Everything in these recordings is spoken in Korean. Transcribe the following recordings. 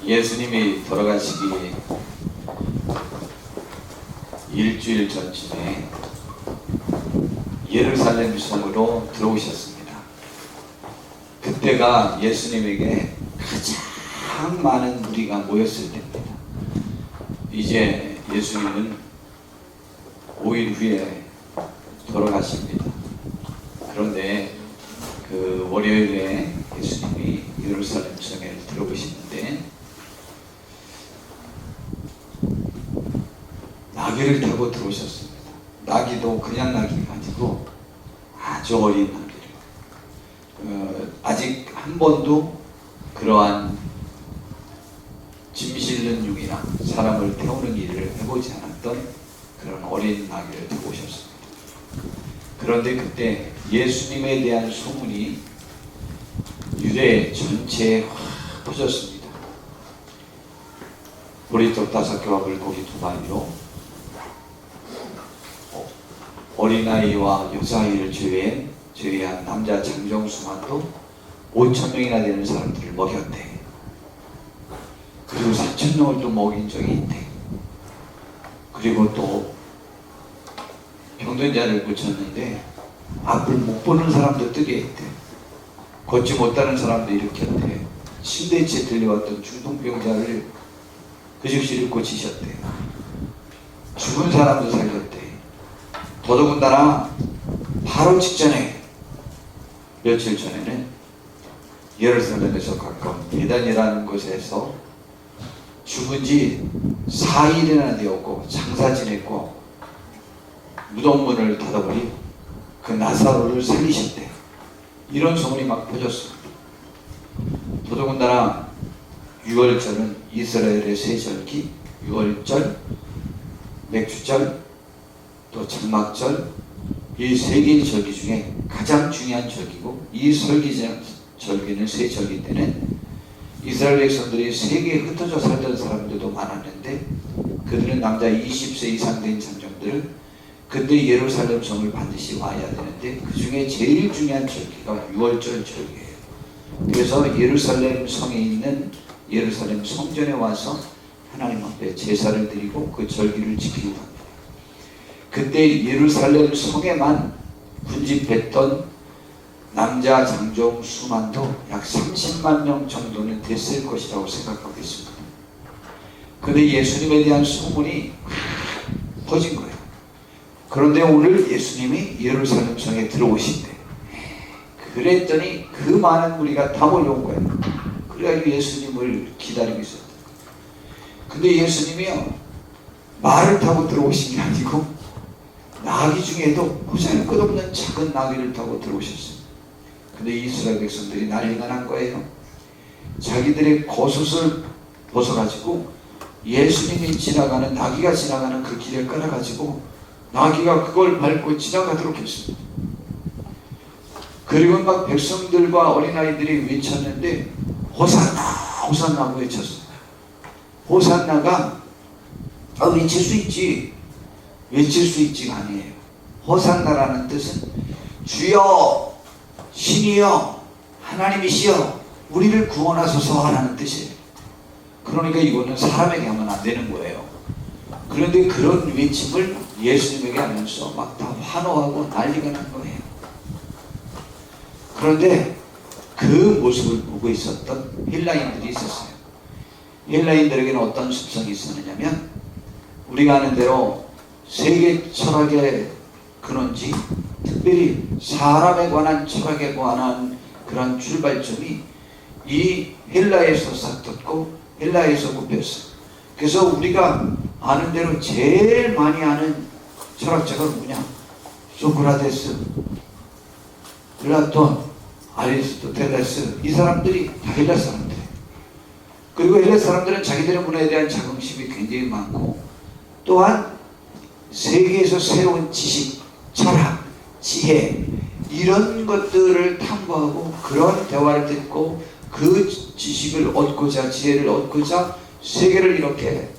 예수님이 돌아가시기 일주일 전쯤에 예루살렘 성으로 들어오셨습니다. 그때가 예수님에게 가장 많은 무리가 모였을 때입니다. 이제 예수님은 5일 후에 돌아가십니다. 그런데 그 월요일에 예수님이 예루살렘 성에 들어오시는데 나귀를 타고 들어오셨습니다. 나귀도 그냥 나귀가 아니고 아주 어린 나귀를, 아직 한 번도 그러한 짐 실는 용이나 사람을 태우는 일을 해보지 않았던 그런 어린 나귀를 타고 오셨습니다. 그런데 그때 예수님에 대한 소문이 유대 전체에 확 퍼졌습니다. 보리떡 5개와 물고기 2마리로 어린아이와 여자아이를 제외한 남자 장정수만도 5,000명이나 되는 사람들을 먹였대. 그리고 4,000명을 또 먹인 적이 있대. 그리고 또 병든 자를 고쳤는데 앞을 못 보는 사람도 뜨게 했대. 걷지 못하는 사람도 일으켰대. 침대에 들려왔던 중풍병자를 그 즉시를 고치셨대. 죽은 사람도 살렸대. 더더군다나 바로 직전에 며칠 전에는 예루살렘에서 가까운 베단이라는 곳에서 죽은 지 4일이나 되었고 장사 지냈고 무덤문을 닫아버린 그 나사로를 살리셨대. 이런 소문이 막 퍼졌습니다. 더더군다나 6월절은 이스라엘의 세 절기, 6월절, 맥주절, 또 장막절, 이 세 개의 절기 중에 가장 중요한 절기고, 이 절기는 세 절기 때는 이스라엘 백성들이 세계에 흩어져 살던 사람들도 많았는데 그들은 남자 20세 이상 된 장정들은 그때 예루살렘 성을 반드시 와야 되는데 그 중에 제일 중요한 절기가 6월절 절기예요. 그래서 예루살렘 성에 있는 예루살렘 성전에 와서 하나님 앞에 제사를 드리고 그 절기를 지키고 합니다. 그때 예루살렘 성에만 군집했던 남자 장정 수만도 약 30만 명 정도는 됐을 것이라고 생각하고 있습니다. 그런데 예수님에 대한 소문이 퍼진 거예요. 그런데 오늘 예수님이 예루살렘 성에 들어오신대. 그랬더니 그 많은 무리가 다 몰려온 거예요. 그래가지고 예수님을 기다리고 있었다. 근데 예수님이요, 말을 타고 들어오신 게 아니고 나귀 중에도 보잘것없는 작은 나귀를 타고 들어오셨어요. 근데 이스라엘 백성들이 난리가 난 거예요. 자기들의 겉옷을 벗어가지고 예수님이 지나가는, 나귀가 지나가는 그 길을 깔아가지고 나귀가 그걸 밟고 지나가도록 했습니다. 그리고 막 백성들과 어린아이들이 외쳤는데 호산나 호산나고 외쳤어요. 호산나가 외칠 수 있지, 외칠 수 있지가 아니에요. 호산나라는 뜻은 주여, 신이여, 하나님이시여 우리를 구원하소서 하라는 뜻이에요. 그러니까 이거는 사람에게 하면 안 되는 거예요. 그런데 그런 외침을 예수님에게 하면서 막 다 환호하고 난리가 난 거예요. 그런데 그 모습을 보고 있었던 헬라인들이 있었어요. 헬라인들에게는 어떤 습성이 있었느냐면, 우리가 아는 대로 세계 철학의 근원지, 특별히 사람에 관한 철학에 관한 그런 출발점이 이 헬라에서 싹텄고 헬라에서 굽혔어요. 그래서 우리가 아는 대로 제일 많이 아는 철학자가 누구냐? 소크라테스, 플라톤, 아리스토텔레스, 이 사람들이 다 헬라 사람들이에요. 그리고 헬라 사람들은 자기들의 문화에 대한 자긍심이 굉장히 많고, 또한 세계에서 새로운 지식, 철학, 지혜 이런 것들을 탐구하고 그런 대화를 듣고 그 지식을 얻고자, 지혜를 얻고자 세계를 이렇게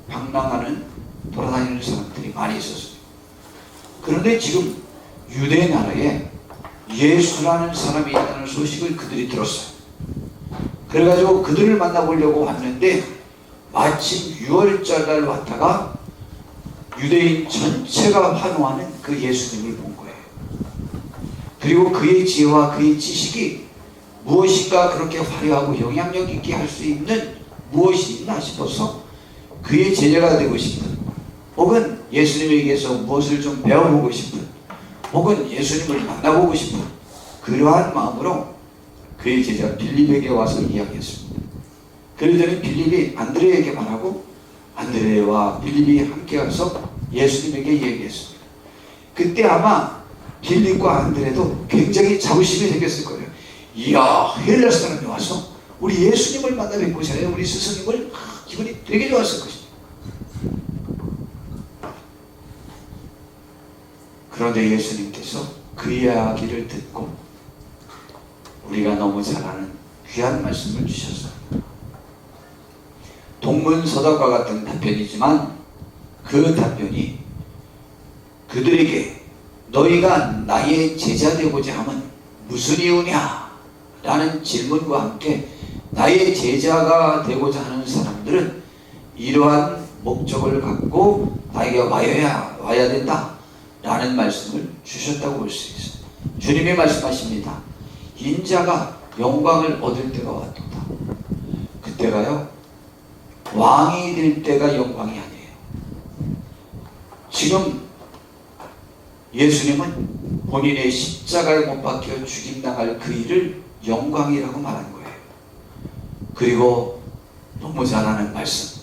방랑하는, 돌아다니는 사람들이 많이 있었어요. 그런데 지금 유대 나라에 예수라는 사람이 있다는 소식을 그들이 들었어요. 그래가지고 그들을 만나보려고 왔는데 마침 6월절 날 왔다가 유대인 전체가 환호하는 그 예수님을 본 거예요. 그리고 그의 지혜와 그의 지식이 무엇인가 그렇게 화려하고 영향력 있게 할 수 있는 무엇이 있나 싶어서 그의 제자가 되고 싶은, 혹은 예수님에게서 무엇을 좀 배워보고 싶은, 혹은 예수님을 만나보고 싶은 그러한 마음으로 그의 제자 빌립에게 와서 이야기했습니다. 그러더니 빌립이 안드레에게 말하고 안드레와 빌립이 함께 가서 예수님에게 얘기했습니다. 그때 아마 빌립과 안드레도 굉장히 자부심이 생겼을 거예요. 이야, 헬라 사람이 와서 우리 예수님을 만나 뵙고 잖아요. 우리 스승님을 기분이 되게 좋았을 것입니다. 그런데 예수님께서 그 이야기를 듣고 우리가 너무 잘 아는 귀한 말씀을 주셨어요. 동문서답과 같은 답변이지만 그 답변이 그들에게 너희가 나의 제자 되고자 하면 무슨 이유냐? 라는 질문과 함께 나의 제자가 되고자 하는 사람들은 이러한 목적을 갖고 나에게 와야 된다 라는 말씀을 주셨다고 볼 수 있어요. 주님이 말씀하십니다. 인자가 영광을 얻을 때가 왔도다. 그때가요, 왕이 될 때가 영광이 아니에요. 지금 예수님은 본인의 십자가에 못 박혀 죽임당할 그 일을 영광이라고 말한 거예요. 그리고 너무 잘 아는 말씀,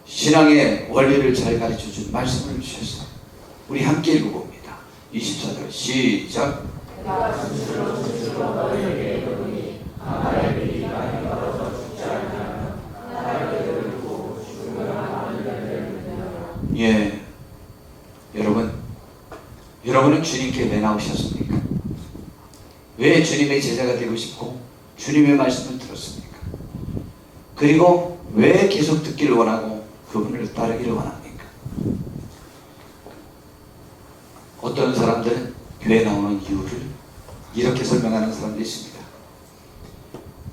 신앙의 원리를 잘 가르쳐준 말씀을 주셨어요. 우리 함께 읽어봅니다. 24절 시작. 예, 여러분은 주님께 왜 나오셨습니까? 왜 주님의 제자가 되고 싶고 주님의 말씀을 들었습니까? 그리고 왜 계속 듣기를 원하고 그분을 따르기를 원합니까? 어떤 사람들은 교회 나오는 이유를 이렇게 설명하는 사람도 있습니다.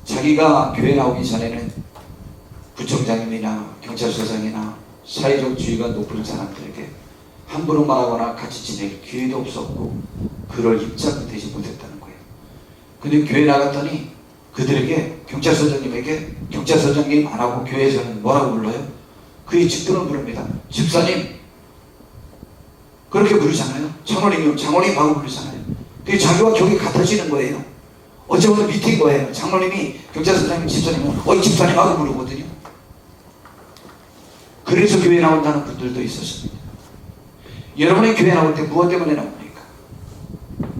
자기가 교회 나오기 전에는 구청장님이나 경찰서장이나 사회적 지위가 높은 사람들에게 함부로 말하거나 같이 지낼 기회도 없었고 그럴 입장이 되지 못했다는 거예요. 근데 교회 나갔더니 그들에게 경찰서장님에게 경찰서장님 안 하고 교회에서는 뭐라고 불러요? 그의 직분을 부릅니다. 집사님, 그렇게 부르잖아요. 장로님이요, 장로님 하고 부르잖아요. 그게 자기와 격이 같아지는 거예요. 어제부터 밑인 거예요. 장로님이 경찰서장님, 집사님은 어이 집사님 하고 부르거든요. 그래서 교회 나온다는 분들도 있었습니다. 여러분이 교회 나올 때 무엇 때문에 나옵니까?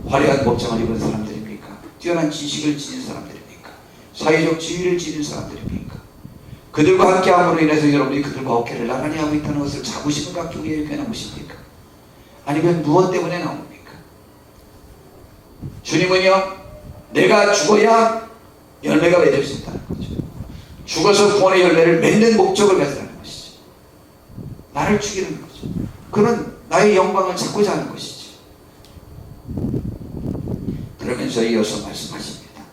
화려한 복장을 입은 사람들입니까? 뛰어난 지식을 지닌 사람들입니까? 사회적 지위를 지닌 사람들입니까? 그들과 함께 함으로 인해서 여러분이 그들과 어깨를 나란히 하고 있다는 것을 자부심을 갖기 위해 교회 나오십니까? 아니면 무엇 때문에 나옵니까? 주님은요, 내가 죽어야 열매가 맺을 수 있다는 거죠. 죽어서 구원의 열매를 맺는 목적을 가지라는 것이죠. 나를 죽이는 거죠. 그는 나의 영광을 찾고자 하는 것이죠. 그러면서 이어서 말씀하십니다.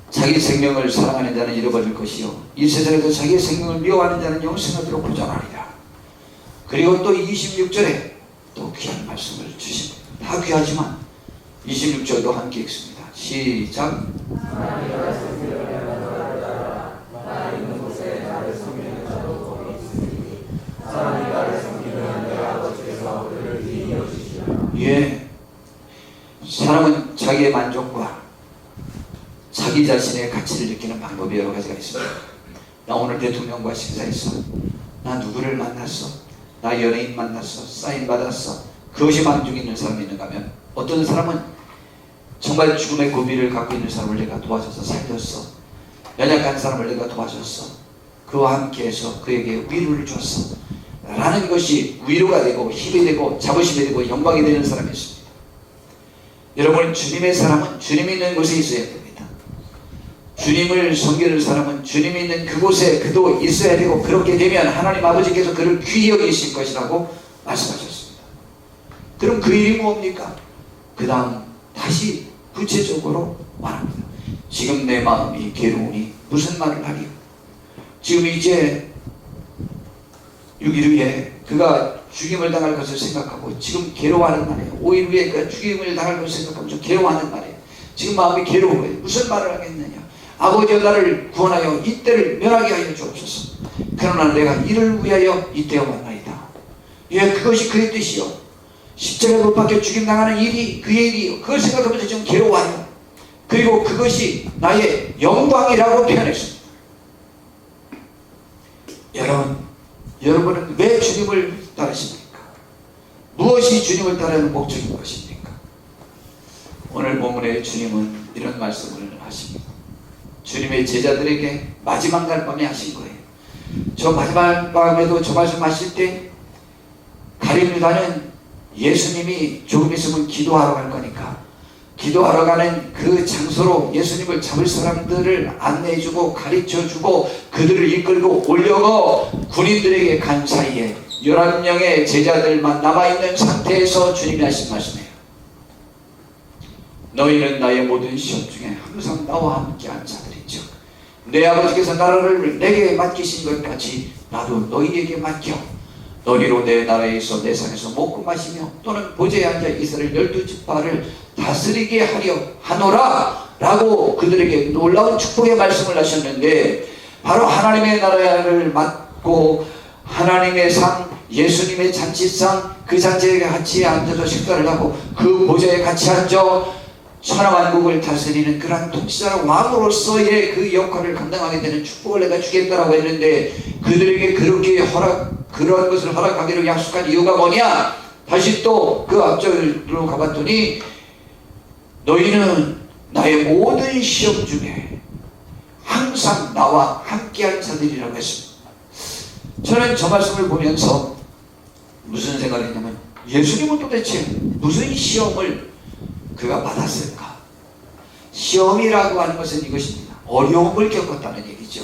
자기 생명을 사랑하는 자는 잃어버릴 것이요 이 세상에서 자기의 생명을 미워하는 자는 영생하도록 보존하리라. 그리고 또 26절에 또 귀한 말씀을 주십니다. 다 귀하지만 26절도 함께 읽습니다. 시작. 예, 사람은 자기의 만족과 자기 자신의 가치를 느끼는 방법이 여러 가지가 있습니다. 나 오늘 대통령과 식사했어. 나 누구를 만났어. 나 연예인 만났어. 사인 받았어. 그것이 만족이 있는 사람이 있는가 하면, 어떤 사람은 정말 죽음의 고비를 갖고 있는 사람을 내가 도와줘서 살렸어. 연약한 사람을 내가 도와줬어. 그와 함께해서 그에게 위로를 줬어 라는 것이 위로가 되고 힘이 되고 자부심이 되고 영광이 되는 사람이 있습니다. 여러분, 주님의 사람은 주님이 있는 곳에 있어야 됩니다. 주님을 섬기는 사람은 주님이 있는 그곳에 그도 있어야 되고, 그렇게 되면 하나님 아버지께서 그를 귀히 여기실 것이라고 말씀하셨습니다. 그럼 그 일이 뭡니까? 그 다음 다시 구체적으로 말합니다. 지금 내 마음이 괴로우니 무슨 말을 하리요. 지금 이제 6일 후에 그가 죽임을 당할 것을 생각하고 지금 괴로워하는 말이에요. 5일 후에 그가 죽임을 당할 것을 생각하면서 괴로워하는 말이에요. 지금 마음이 괴로워요. 무슨 말을 하겠느냐. 아버지여 나를 구원하여 이때를 면하게 하여 주옵소서. 그러나 내가 이를 위하여 이때에 왔나이다. 예, 그것이 그의 뜻이요. 십자가에 못 박혀 죽임당하는 일이 그의 일이요. 그걸 생각하면서 지금 괴로워하요. 그리고 그것이 나의 영광이라고 표현했습니다. 여러분은 왜 주님을 따르십니까? 무엇이 주님을 따르는 목적인 것입니까? 오늘 본문에 주님은 이런 말씀을 하십니다. 주님의 제자들에게 마지막 날 밤에 하신 거예요. 저 마지막 밤에도 저 말씀 하실 때 가룟 유다는 예수님이 조금 있으면 기도하러 갈 거니까 기도하러 가는 그 장소로 예수님을 잡을 사람들을 안내해주고 가르쳐주고 그들을 이끌고 오려고 군인들에게 간 사이에 11명의 제자들만 남아있는 상태에서 주님이 하신 말씀이에요. 너희는 나의 모든 시험 중에 항상 나와 함께한 자들이죠. 내 아버지께서 나라를 내게 맡기신 것 같이 나도 너희에게 맡겨 너희로 내 나라에서 내 산에서 먹고 마시며 또는 보좌에 앉아 이스라엘 12지파를 다스리게 하려 하노라 라고 그들에게 놀라운 축복의 말씀을 하셨는데, 바로 하나님의 나라를 맡고 하나님의 상, 예수님의 잔치상, 그 잔치에 같이 앉아서 식사를 하고 그 보좌에 같이 앉아 천하만국을 다스리는 그러한 통치자라 왕으로서의 그 역할을 감당하게 되는 축복을 내가 주겠다라고 했는데, 그들에게 그렇게 그런 것을 허락하기로 약속한 이유가 뭐냐? 다시 또 그 앞절로 가봤더니 너희는 나의 모든 시험 중에 항상 나와 함께한 자들이라고 했습니다. 저는 저 말씀을 보면서 무슨 생각을 했냐면, 예수님은 도대체 무슨 시험을 그가 받았을까? 시험이라고 하는 것은 이것입니다. 어려움을 겪었다는 얘기죠.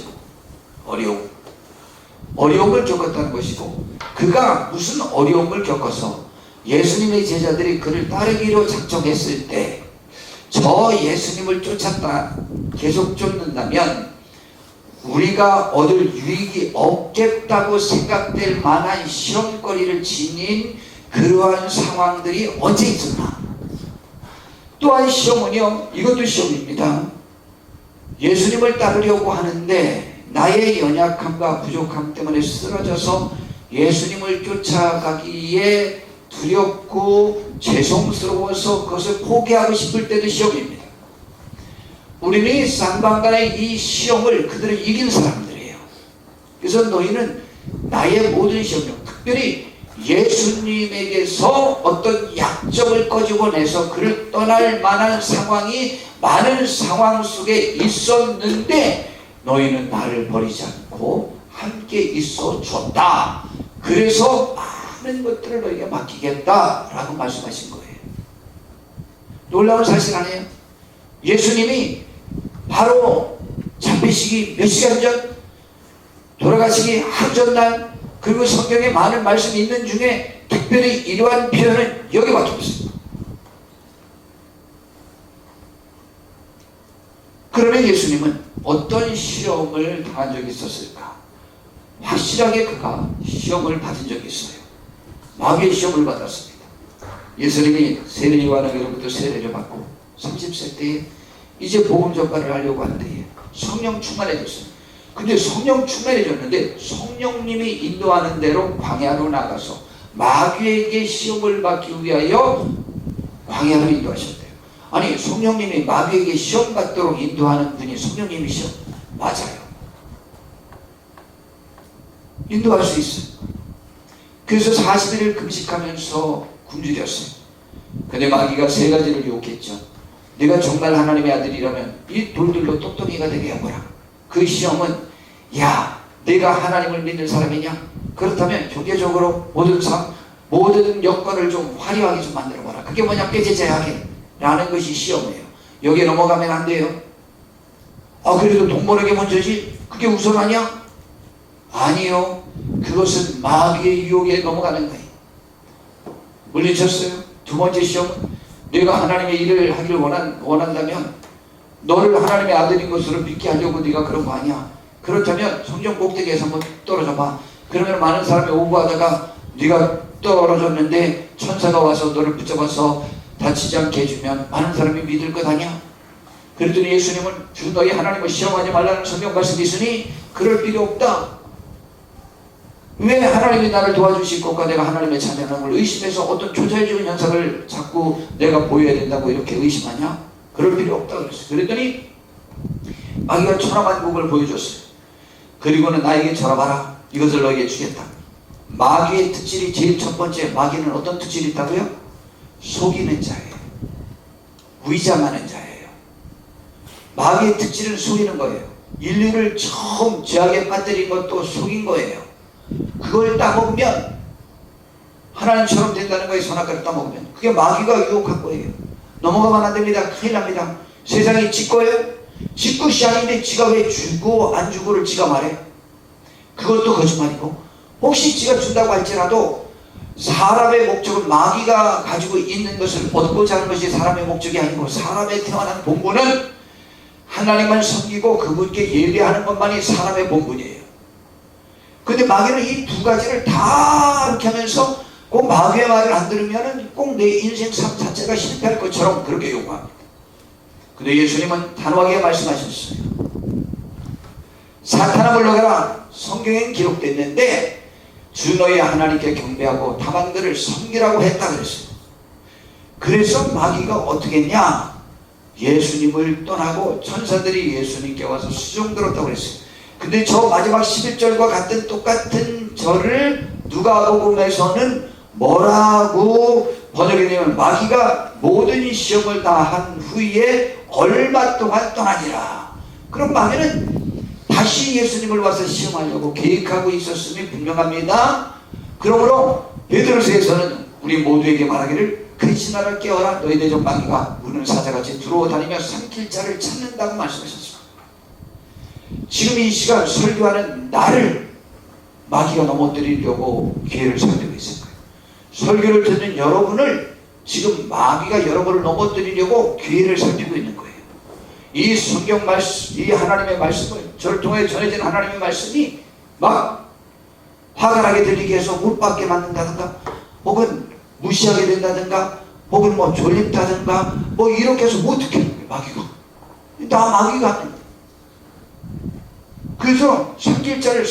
어려움을 겪었다는 것이고, 그가 무슨 어려움을 겪어서 예수님의 제자들이 그를 따르기로 작정했을 때 저 예수님을 쫓았다 계속 쫓는다면 우리가 얻을 유익이 없겠다고 생각될 만한 시험거리를 지닌 그러한 상황들이 언제 있었나? 또한 시험은요, 이것도 시험입니다. 예수님을 따르려고 하는데 나의 연약함과 부족함 때문에 쓰러져서 예수님을 쫓아가기에 두렵고 죄송스러워서 그것을 포기하고 싶을 때도 시험입니다. 우리는 쌍방간의 이 시험을 그들을 이긴 사람들이에요. 그래서 너희는 나의 모든 시험 중, 특별히 예수님에게서 어떤 약점을 꺼집어내서 그를 떠날 만한 상황이 많은 상황 속에 있었는데 너희는 나를 버리지 않고 함께 있어 줬다. 그래서 많은 것들을 너희에게 맡기겠다라고 말씀하신 거예요. 놀라운 사실 아니에요? 예수님이 바로 잡히시기 몇 시간 전, 돌아가시기 하루 전날, 그리고 성경에 많은 말씀이 있는 중에 특별히 이러한 표현은 여기밖에 없습니다. 그러면 예수님은 어떤 시험을 당한 적이 있었을까? 확실하게 그가 시험을 받은 적이 있어요. 마귀의 시험을 받았습니다. 예수님이 세례 요한에게로부터 세례를 받고 30세 때에 이제 복음 전파를 하려고 하는데 성령 충만해졌어요. 근데 성령 충만해졌는데 성령님이 인도하는 대로 광야로 나가서 마귀에게 시험을 받기 위하여 광야로 인도하셨대요. 아니, 성령님이 마귀에게 시험 받도록 인도하는 분이 성령님이시죠? 맞아요. 인도할 수 있어요. 그래서 40일을 금식하면서 굶주렸어요. 근데 마귀가 세 가지를 유혹했죠. 네가 정말 하나님의 아들이라면 이 돌들로 똑똑이가 되게 해보라. 그 시험은, 야, 내가 하나님을 믿는 사람이냐? 그렇다면 종교적으로 모든 여건을 좀 화려하게 좀 만들어봐라. 그게 뭐냐? 꾀제제하게 라는 것이 시험이에요. 여기에 넘어가면 안 돼요. 그래도 돈 버는 게 먼저지? 그게 우선하냐? 아니요. 그것은 마귀의 유혹에 넘어가는 거예요. 물리쳤어요. 두 번째 시험은, 내가 하나님의 일을 하기를 원한다면 너를 하나님의 아들인 것으로 믿게 하려고 네가 그런 거 아니야. 그렇다면 성전 꼭대기에서 한번 떨어져 봐. 그러면 많은 사람이 오버하다가 네가 떨어졌는데 천사가 와서 너를 붙잡아서 다치지 않게 해주면 많은 사람이 믿을 것 아니야. 그랬더니 예수님은 주 너희 하나님을 시험하지 말라는 성경 말씀이 있으니 그럴 필요 없다. 왜 하나님이 나를 도와주실 것과 내가 하나님의 자녀라는 걸 의심해서 어떤 초자연적인 현상을 자꾸 내가 보여야 된다고 이렇게 의심하냐? 그럴 필요 없다 그랬어요. 그랬더니 마귀가 천하만국을 보여줬어요. 그리고는 나에게 절하봐라. 이것을 너에게 주겠다. 마귀의 특질이 제일 첫 번째, 마귀는 어떤 특질이 있다고요? 속이는 자예요. 위장하는 자예요. 마귀의 특질은 속이는 거예요. 인류를 처음 죄악에 빠뜨린 것도 속인 거예요. 그걸 따먹으면 하나님처럼 된다는 거에 선악과를 따먹으면 그게 마귀가 유혹한 거예요. 넘어가면 안 됩니다. 큰일 납니다. 세상이 지 거예요. 지 것이 아닌데 지가 왜 주고 안 주고를 지가 말해. 그것도 거짓말이고, 혹시 지가 준다고 할지라도 사람의 목적은 마귀가 가지고 있는 것을 얻고자 하는 것이 사람의 목적이 아니고, 사람의 태어난 본분은 하나님만 섬기고 그분께 예배하는 것만이 사람의 본분이에요. 근데 마귀는 이 두 가지를 다 이렇게 하면서 꼭 마귀의 말을 안 들으면 꼭 내 인생 삶 자체가 실패할 것처럼 그렇게 요구합니다. 근데 예수님은 단호하게 말씀하셨어요. 사탄아 물러가라. 성경엔 기록됐는데 주 너희 하나님께 경배하고 다만들을 섬기라고 했다 그랬어요. 그래서 마귀가 어떻게 했냐? 예수님을 떠나고 천사들이 예수님께 와서 수종 들었다고 그랬어요. 근데 저 마지막 11절과 같은 똑같은 절을 누가복음에서는 뭐라고 번역했냐면, 마귀가 모든 시험을 다 한 후에 얼마 동안 떠나니라. 그럼 마귀는 다시 예수님을 와서 시험하려고 계획하고 있었음이 분명합니다. 그러므로 베드로서에서는 우리 모두에게 말하기를, 그리스 나라를 깨어라. 너희 대적 마귀가 우는 사자같이 들어다니며 삼킬 자를 찾는다고 말씀하셨습니다. 지금 이 시간 설교하는 나를 마귀가 넘어뜨리려고 기회를 살피고 있을 거예요. 설교를 듣는 여러분을 지금 마귀가 여러분을 넘어뜨리려고 기회를 살피고 있는 거예요. 이 성경 말씀, 이 하나님의 말씀을, 저를 통해 전해진 하나님의 말씀이 막 화가 나게 들리게 해서 못 받게 만든다든가, 혹은 무시하게 된다든가, 혹은 뭐 졸립다든가, 뭐 이렇게 해서 못 듣게 하는 거예요. 마귀가. 나 마귀가 하는 거예요. 그래서 삼킬 자를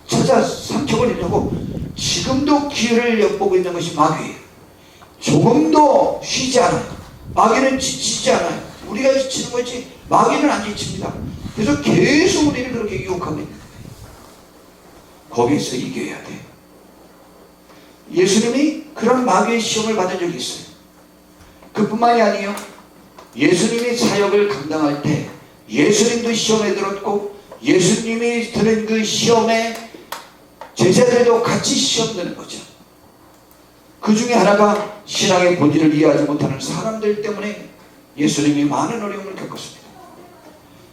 찾아 삼켜버리려고 지금도 기회를 엿보고 있는 것이 마귀예요. 조금도 쉬지 않아요. 마귀는 지치지 않아요. 우리가 지치는 거지 마귀는 안 지칩니다. 그래서 계속 우리를 그렇게 유혹하고 있는 거예요. 거기에서 이겨야 돼. 예수님이 그런 마귀의 시험을 받은 적이 있어요. 그뿐만이 아니에요. 예수님이 사역을 감당할 때 예수님도 시험에 들었고, 예수님이 드는 그 시험에 제자들도 같이 시험 드는 거죠. 그 중에 하나가 신앙의 본질을 이해하지 못하는 사람들 때문에 예수님이 많은 어려움을 겪었습니다.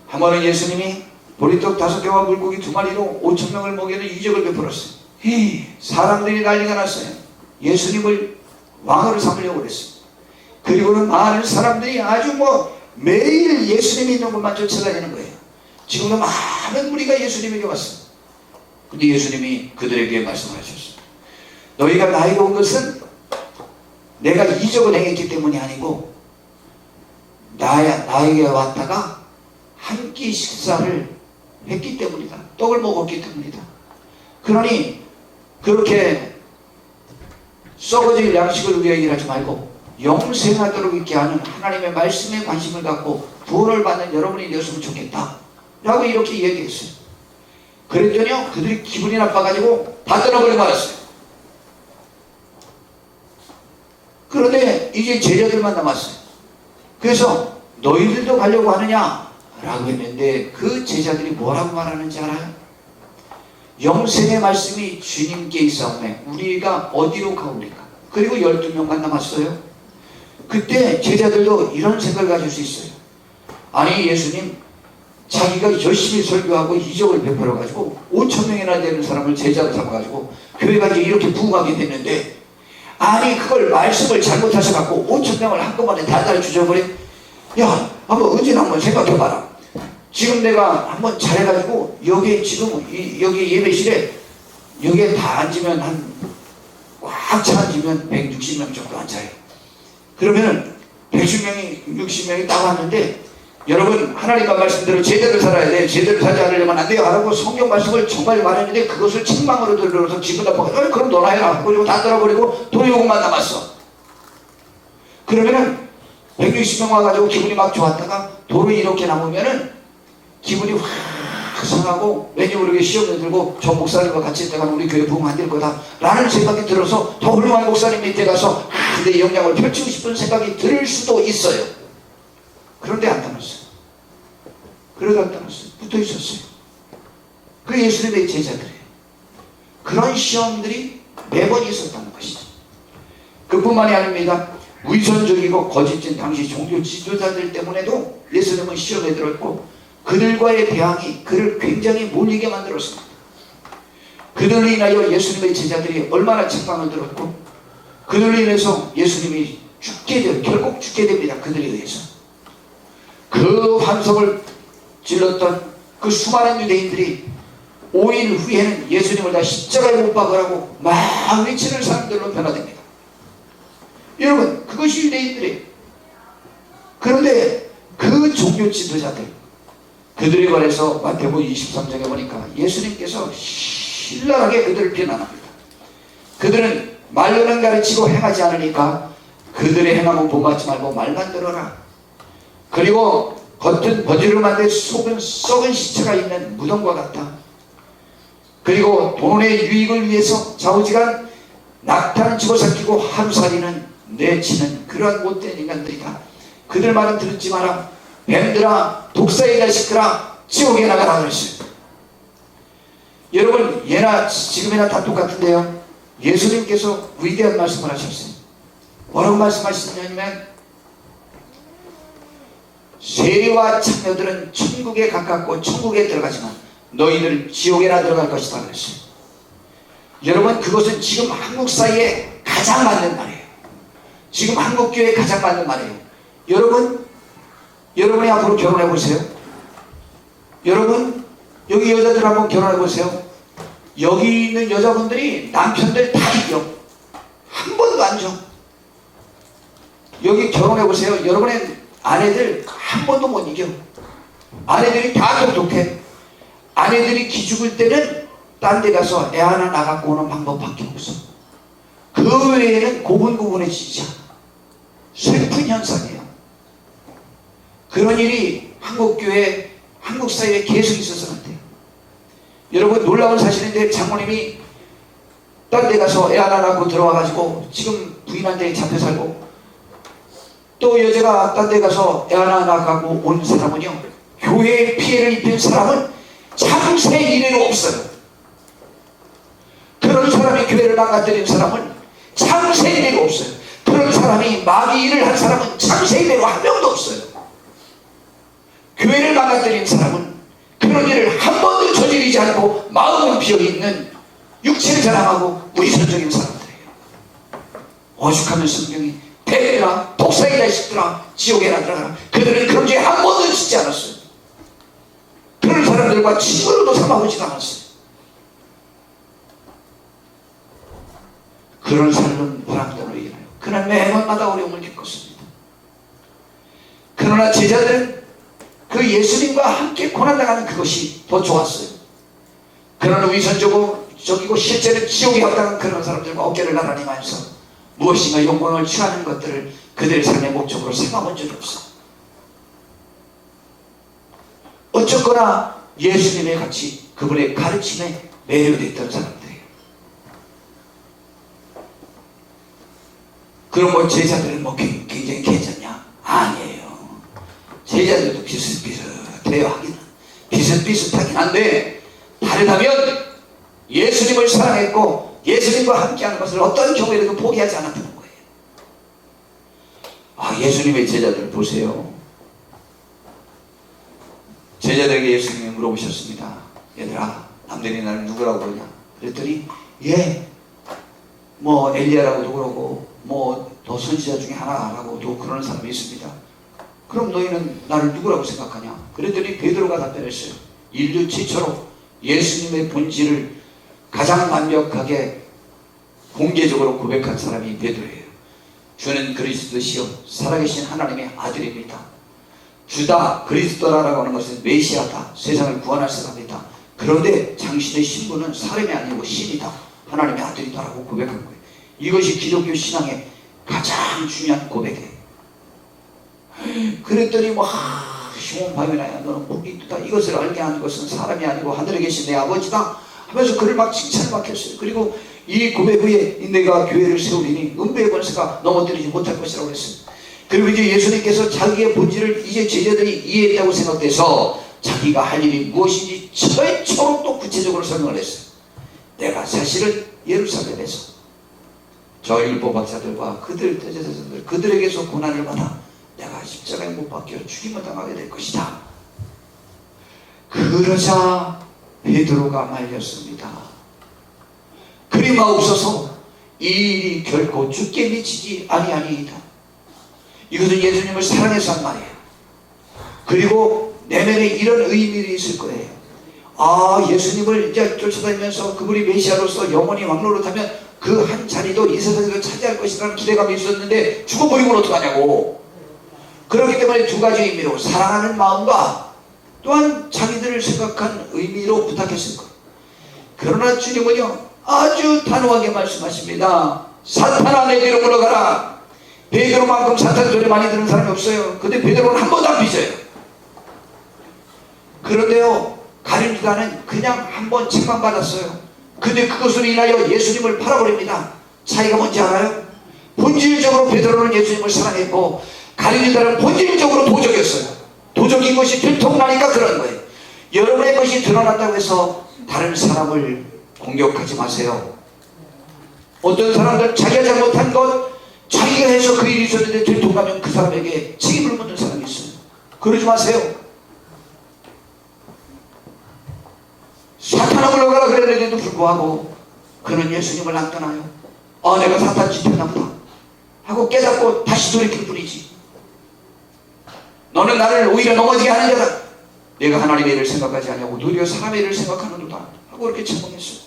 한 번은 예수님이 보리떡 5개와 물고기 2마리로 5,000명을 먹이는 이적을 베풀었어요. 사람들이 난리가 났어요. 예수님을 왕으로 삼으려고 그랬어요. 그리고는 많은 사람들이 아주 매일 예수님이 있는 곳만 쫓아다니는 거예요. 지금도 많은 무리가 예수님에게 왔어요. 근데 예수님이 그들에게 말씀하셨어요. 너희가 나에게 온 것은 내가 이적을 행했기 때문이 아니고, 나에게 왔다가 한 끼 식사를 했기 때문이다. 떡을 먹었기 때문이다. 그러니 그렇게 썩어질 양식을 위하여 일하지 말고 영생하도록 있게 하는 하나님의 말씀에 관심을 갖고 구원을 받는 여러분이 되었으면 좋겠다 라고 이렇게 얘기했어요. 그랬더니 그들이 기분이 나빠가지고 다 떠나버리고 말았어요. 그런데 이제 제자들만 남았어요. 그래서 너희들도 가려고 하느냐 라고 했는데, 그 제자들이 뭐라고 말하는지 알아요? 영생의 말씀이 주님께 있사오매 우리가 어디로 가오리까? 그리고 12명만 남았어요. 그때 제자들도 이런 생각을 가질 수 있어요. 아니, 예수님 자기가 열심히 설교하고 이적을 베풀어가지고 5,000명이나 되는 사람을 제자로 삼아가지고 교회가 이제 이렇게 부흥하게 됐는데, 아니 그걸 말씀을 잘못하셔갖고 5,000명을 한꺼번에 달달 주저버린, 야, 한번 은진 한번 생각해봐라. 지금 내가 한번 잘해가지고 여기 지금 여기 예배실에 여기에 다 앉으면 꽉 차 앉으면 160명 정도 앉아요. 그러면 160명이 60명이 딱 왔는데, 여러분 하나님과 말씀대로 제대로 살아야 돼. 제대로 살지 않으려면 안 돼요 하라고 성경 말씀을 정말 말했는데, 그것을 책망으로 들어서 기분 나빠서 그럼 너나 해라. 그리고 다 떨어버리고 돈 요금만 남았어. 그러면은 160명 와가지고 기분이 막 좋았다가 돈이 이렇게 남으면은 기분이 확 상하고 왠지 모르게 시험을 들고 저 목사님과 같이 있다가 우리 교회 부흥 안 될 거다 라는 생각이 들어서 더 훌륭한 목사님 밑에 가서 내 영향을 펼치고 싶은 생각이 들 수도 있어요. 그런데 안 떠났어요. 그래도 안 떠났어요. 붙어 있었어요. 그 예수님의 제자들이에요. 그런 시험들이 매번 있었다는 것이죠. 그뿐만이 아닙니다. 위선적이고 거짓된 당시 종교 지도자들 때문에도 예수님은 시험에 들었고, 그들과의 대항이 그를 굉장히 몰리게 만들었습니다. 그들로 인하여 예수님의 제자들이 얼마나 책망을 들었고, 그들로 인해서 예수님이 결국 죽게 됩니다. 그들에 의해서. 그 환성을 질렀던 그 수많은 유대인들이 5일 후에는 예수님을 다 십자가에 못 박으라고 막 외치는 사람들로 변화됩니다. 여러분, 그것이 유대인들이에요. 그런데 그 종교 지도자들, 그들에 관해서 마태복음 23장에 보니까 예수님께서 신랄하게 그들을 비난합니다. 그들은 말로는 가르치고 행하지 않으니까 그들의 행함은 본받지 말고 말만 들어라. 그리고 겉은 버지름한데 속은 썩은 시체가 있는 무덤과 같다. 그리고 돈의 유익을 위해서 좌우지간 낙타는 집어삼키고 하루살이는 내치는 그러한 못된 인간들이다. 그들 말은 듣지 마라. 뱀들아, 독사의 자식들아, 지옥에 나가라 그랬어요. 여러분, 예나 지금이나 다 똑같은데요, 예수님께서 위대한 말씀을 하셨어요. 뭐라고 말씀하시냐면, 세리와 창녀들은 천국에 가깝고 천국에 들어가지만 너희들은 지옥에나 들어갈 것이다 그랬어요. 여러분, 그것은 지금 한국 사회에 가장 맞는 말이에요. 지금 한국교회에 가장 맞는 말이에요. 여러분이 앞으로 결혼해 보세요. 여러분, 여기 여자들 한번 결혼해 보세요. 여기 있는 여자분들이 남편들 다 이겨. 한 번도 안 줘. 여기 결혼해 보세요. 여러분의 아내들 한 번도 못 이겨. 아내들이 다 똑똑해. 아내들이 기죽을 때는 딴 데 가서 애 하나 나갖고 오는 방법밖에 없어. 그 외에는 고분고분해지지 않아. 슬픈 현상이에요. 그런 일이 한국교회, 한국 사회에 계속 있어서는 안 돼요. 여러분, 놀라운 사실인데, 장모님이 딴 데 가서 애 하나 낳고 들어와가지고 지금 부인한테 잡혀 살고, 또 여자가 딴 데 가서 애 하나 낳고 온 사람은요, 교회에 피해를 입힌 사람은 참새 이래로 없어요. 그런 사람이 교회를 망가뜨린 사람은 참새 이래로 없어요. 그런 사람이 마귀 일을 한 사람은 참새 이래로 한 명도 없어요. 교회를 망가뜨린 사람은 그런 일을 한 번도 저지르지 않고 마음은 비어있는, 육체를 자랑하고 위선적인 사람들이에요. 오죽하면 성경이 뱀이나 독사의 자식들아, 지옥에나 들어가라. 그들은 그런 죄 한 번도 짓지 않았어요. 그런 사람들과 친구로도 삼아보지도 않았어요. 그런 삶은 불안감으로 인하여 그는 매번마다 어려움을 겪었습니다. 그러나 제자들은 그 예수님과 함께 고난당하는 그것이 더 좋았어요. 그러나 위선적이고 실제는 지옥에 합당한 그런 사람들과 어깨를 나란히 하면서 무엇인가 영광을 취하는 것들을 그들의 삶의 목적으로 삼아본 적이 없어. 어쨌거나 예수님의 같이 그분의 가르침에 매료됐던 사람들이에요. 그럼 뭐 제자들은 뭐 굉장히 괜찮냐? 아니에요. 제자들도 비슷비슷해요. 하기는 비슷비슷하긴 한데, 다르다면 예수님을 사랑했고 예수님과 함께하는 것을 어떤 경우에도 포기하지 않았다는 거예요. 예수님의 제자들 보세요. 제자들에게 예수님이 물어보셨습니다. 얘들아, 남들이 나를 누구라고 그러냐? 그랬더니 뭐 엘리야라고도 그러고 뭐 더 선지자 중에 하나라고도 그러는 사람이 있습니다. 그럼 너희는 나를 누구라고 생각하냐? 그랬더니 베드로가 답변했어요. 인류 최초로 예수님의 본질을 가장 완벽하게 공개적으로 고백한 사람이 베드로예요. 주는 그리스도시요 살아계신 하나님의 아들입니다. 주다, 그리스도라고 하는 것은 메시아다, 세상을 구원할 사람이다. 그런데 당신의 신분은 사람이 아니고 신이다, 하나님의 아들이다라고 고백한 거예요. 이것이 기독교 신앙의 가장 중요한 고백이에요. 그랬더니 시몬 바요나야 너는 복이 있다, 이것을 알게 하는 것은 사람이 아니고 하늘에 계신 내 아버지다 하면서 그를 막 칭찬을 막 했어요. 그리고 이 고백 후에 내가 교회를 세우리니 음부의 권세가 넘어뜨리지 못할 것이라고 했어요. 그리고 이제 예수님께서 자기의 본질을 이제 제자들이 이해했다고 생각돼서 자기가 할 일이 무엇인지 최초로 또 구체적으로 설명을 했어요. 내가 사실은 예루살렘에서 저 율법학자들과 그들에게서 고난을 받아 내가 십자가에 못 박혀 죽임을 당하게 될 것이다. 그러자 베드로가 말렸습니다. 그리마옵소서, 이 일이 결코 죽게 미치지 아니하니이다. 이것은 예수님을 사랑해서 한 말이에요. 그리고 내면에 이런 의미가 있을 거예요. 예수님을 이제 쫓아다니면서 그분이 메시아로서 영원히 왕노릇하면 그 한 자리도 이 세상에서 차지할 것이라는 기대감이 있었는데 죽어버리면 어떡하냐고. 그렇기 때문에 두 가지 의미로 사랑하는 마음과 또한 자기들을 생각한 의미로 부탁했을 거예요. 그러나 주님은요 아주 단호하게 말씀하십니다. 사탄아 내 뒤로 물러가라. 베드로만큼 사탄 소리 많이 듣는 사람이 없어요. 근데 베드로는 한 번도 안 삐져요. 그런데요 가룟 유다는 그냥 한 번 책만 받았어요. 근데 그것으로 인하여 예수님을 팔아버립니다. 차이가 뭔지 알아요? 본질적으로 베드로는 예수님을 사랑했고 가룟 유다는 본질적으로 도적이었어요. 도적인 것이 들통나니까 그런 거예요. 여러분의 것이 드러난다고 해서 다른 사람을 공격하지 마세요. 어떤 사람들은 자기가 잘못한 것 자기가 해서 그 일이 있었는데 들통나면 그 사람에게 책임을 묻는 사람이 있어요. 그러지 마세요. 사탄아 물러가라 그랬는데도 불구하고 그는 예수님을 안 떠나요. 내가 사탄 짓했나 보다 하고 깨닫고 다시 돌이킬 뿐이지. 너는 나를 오히려 넘어지게 하는 자다. 내가 하나님의 일을 생각하지 않냐고 오히려 사람의 일을 생각하는도다 하고 그렇게 책망했어요.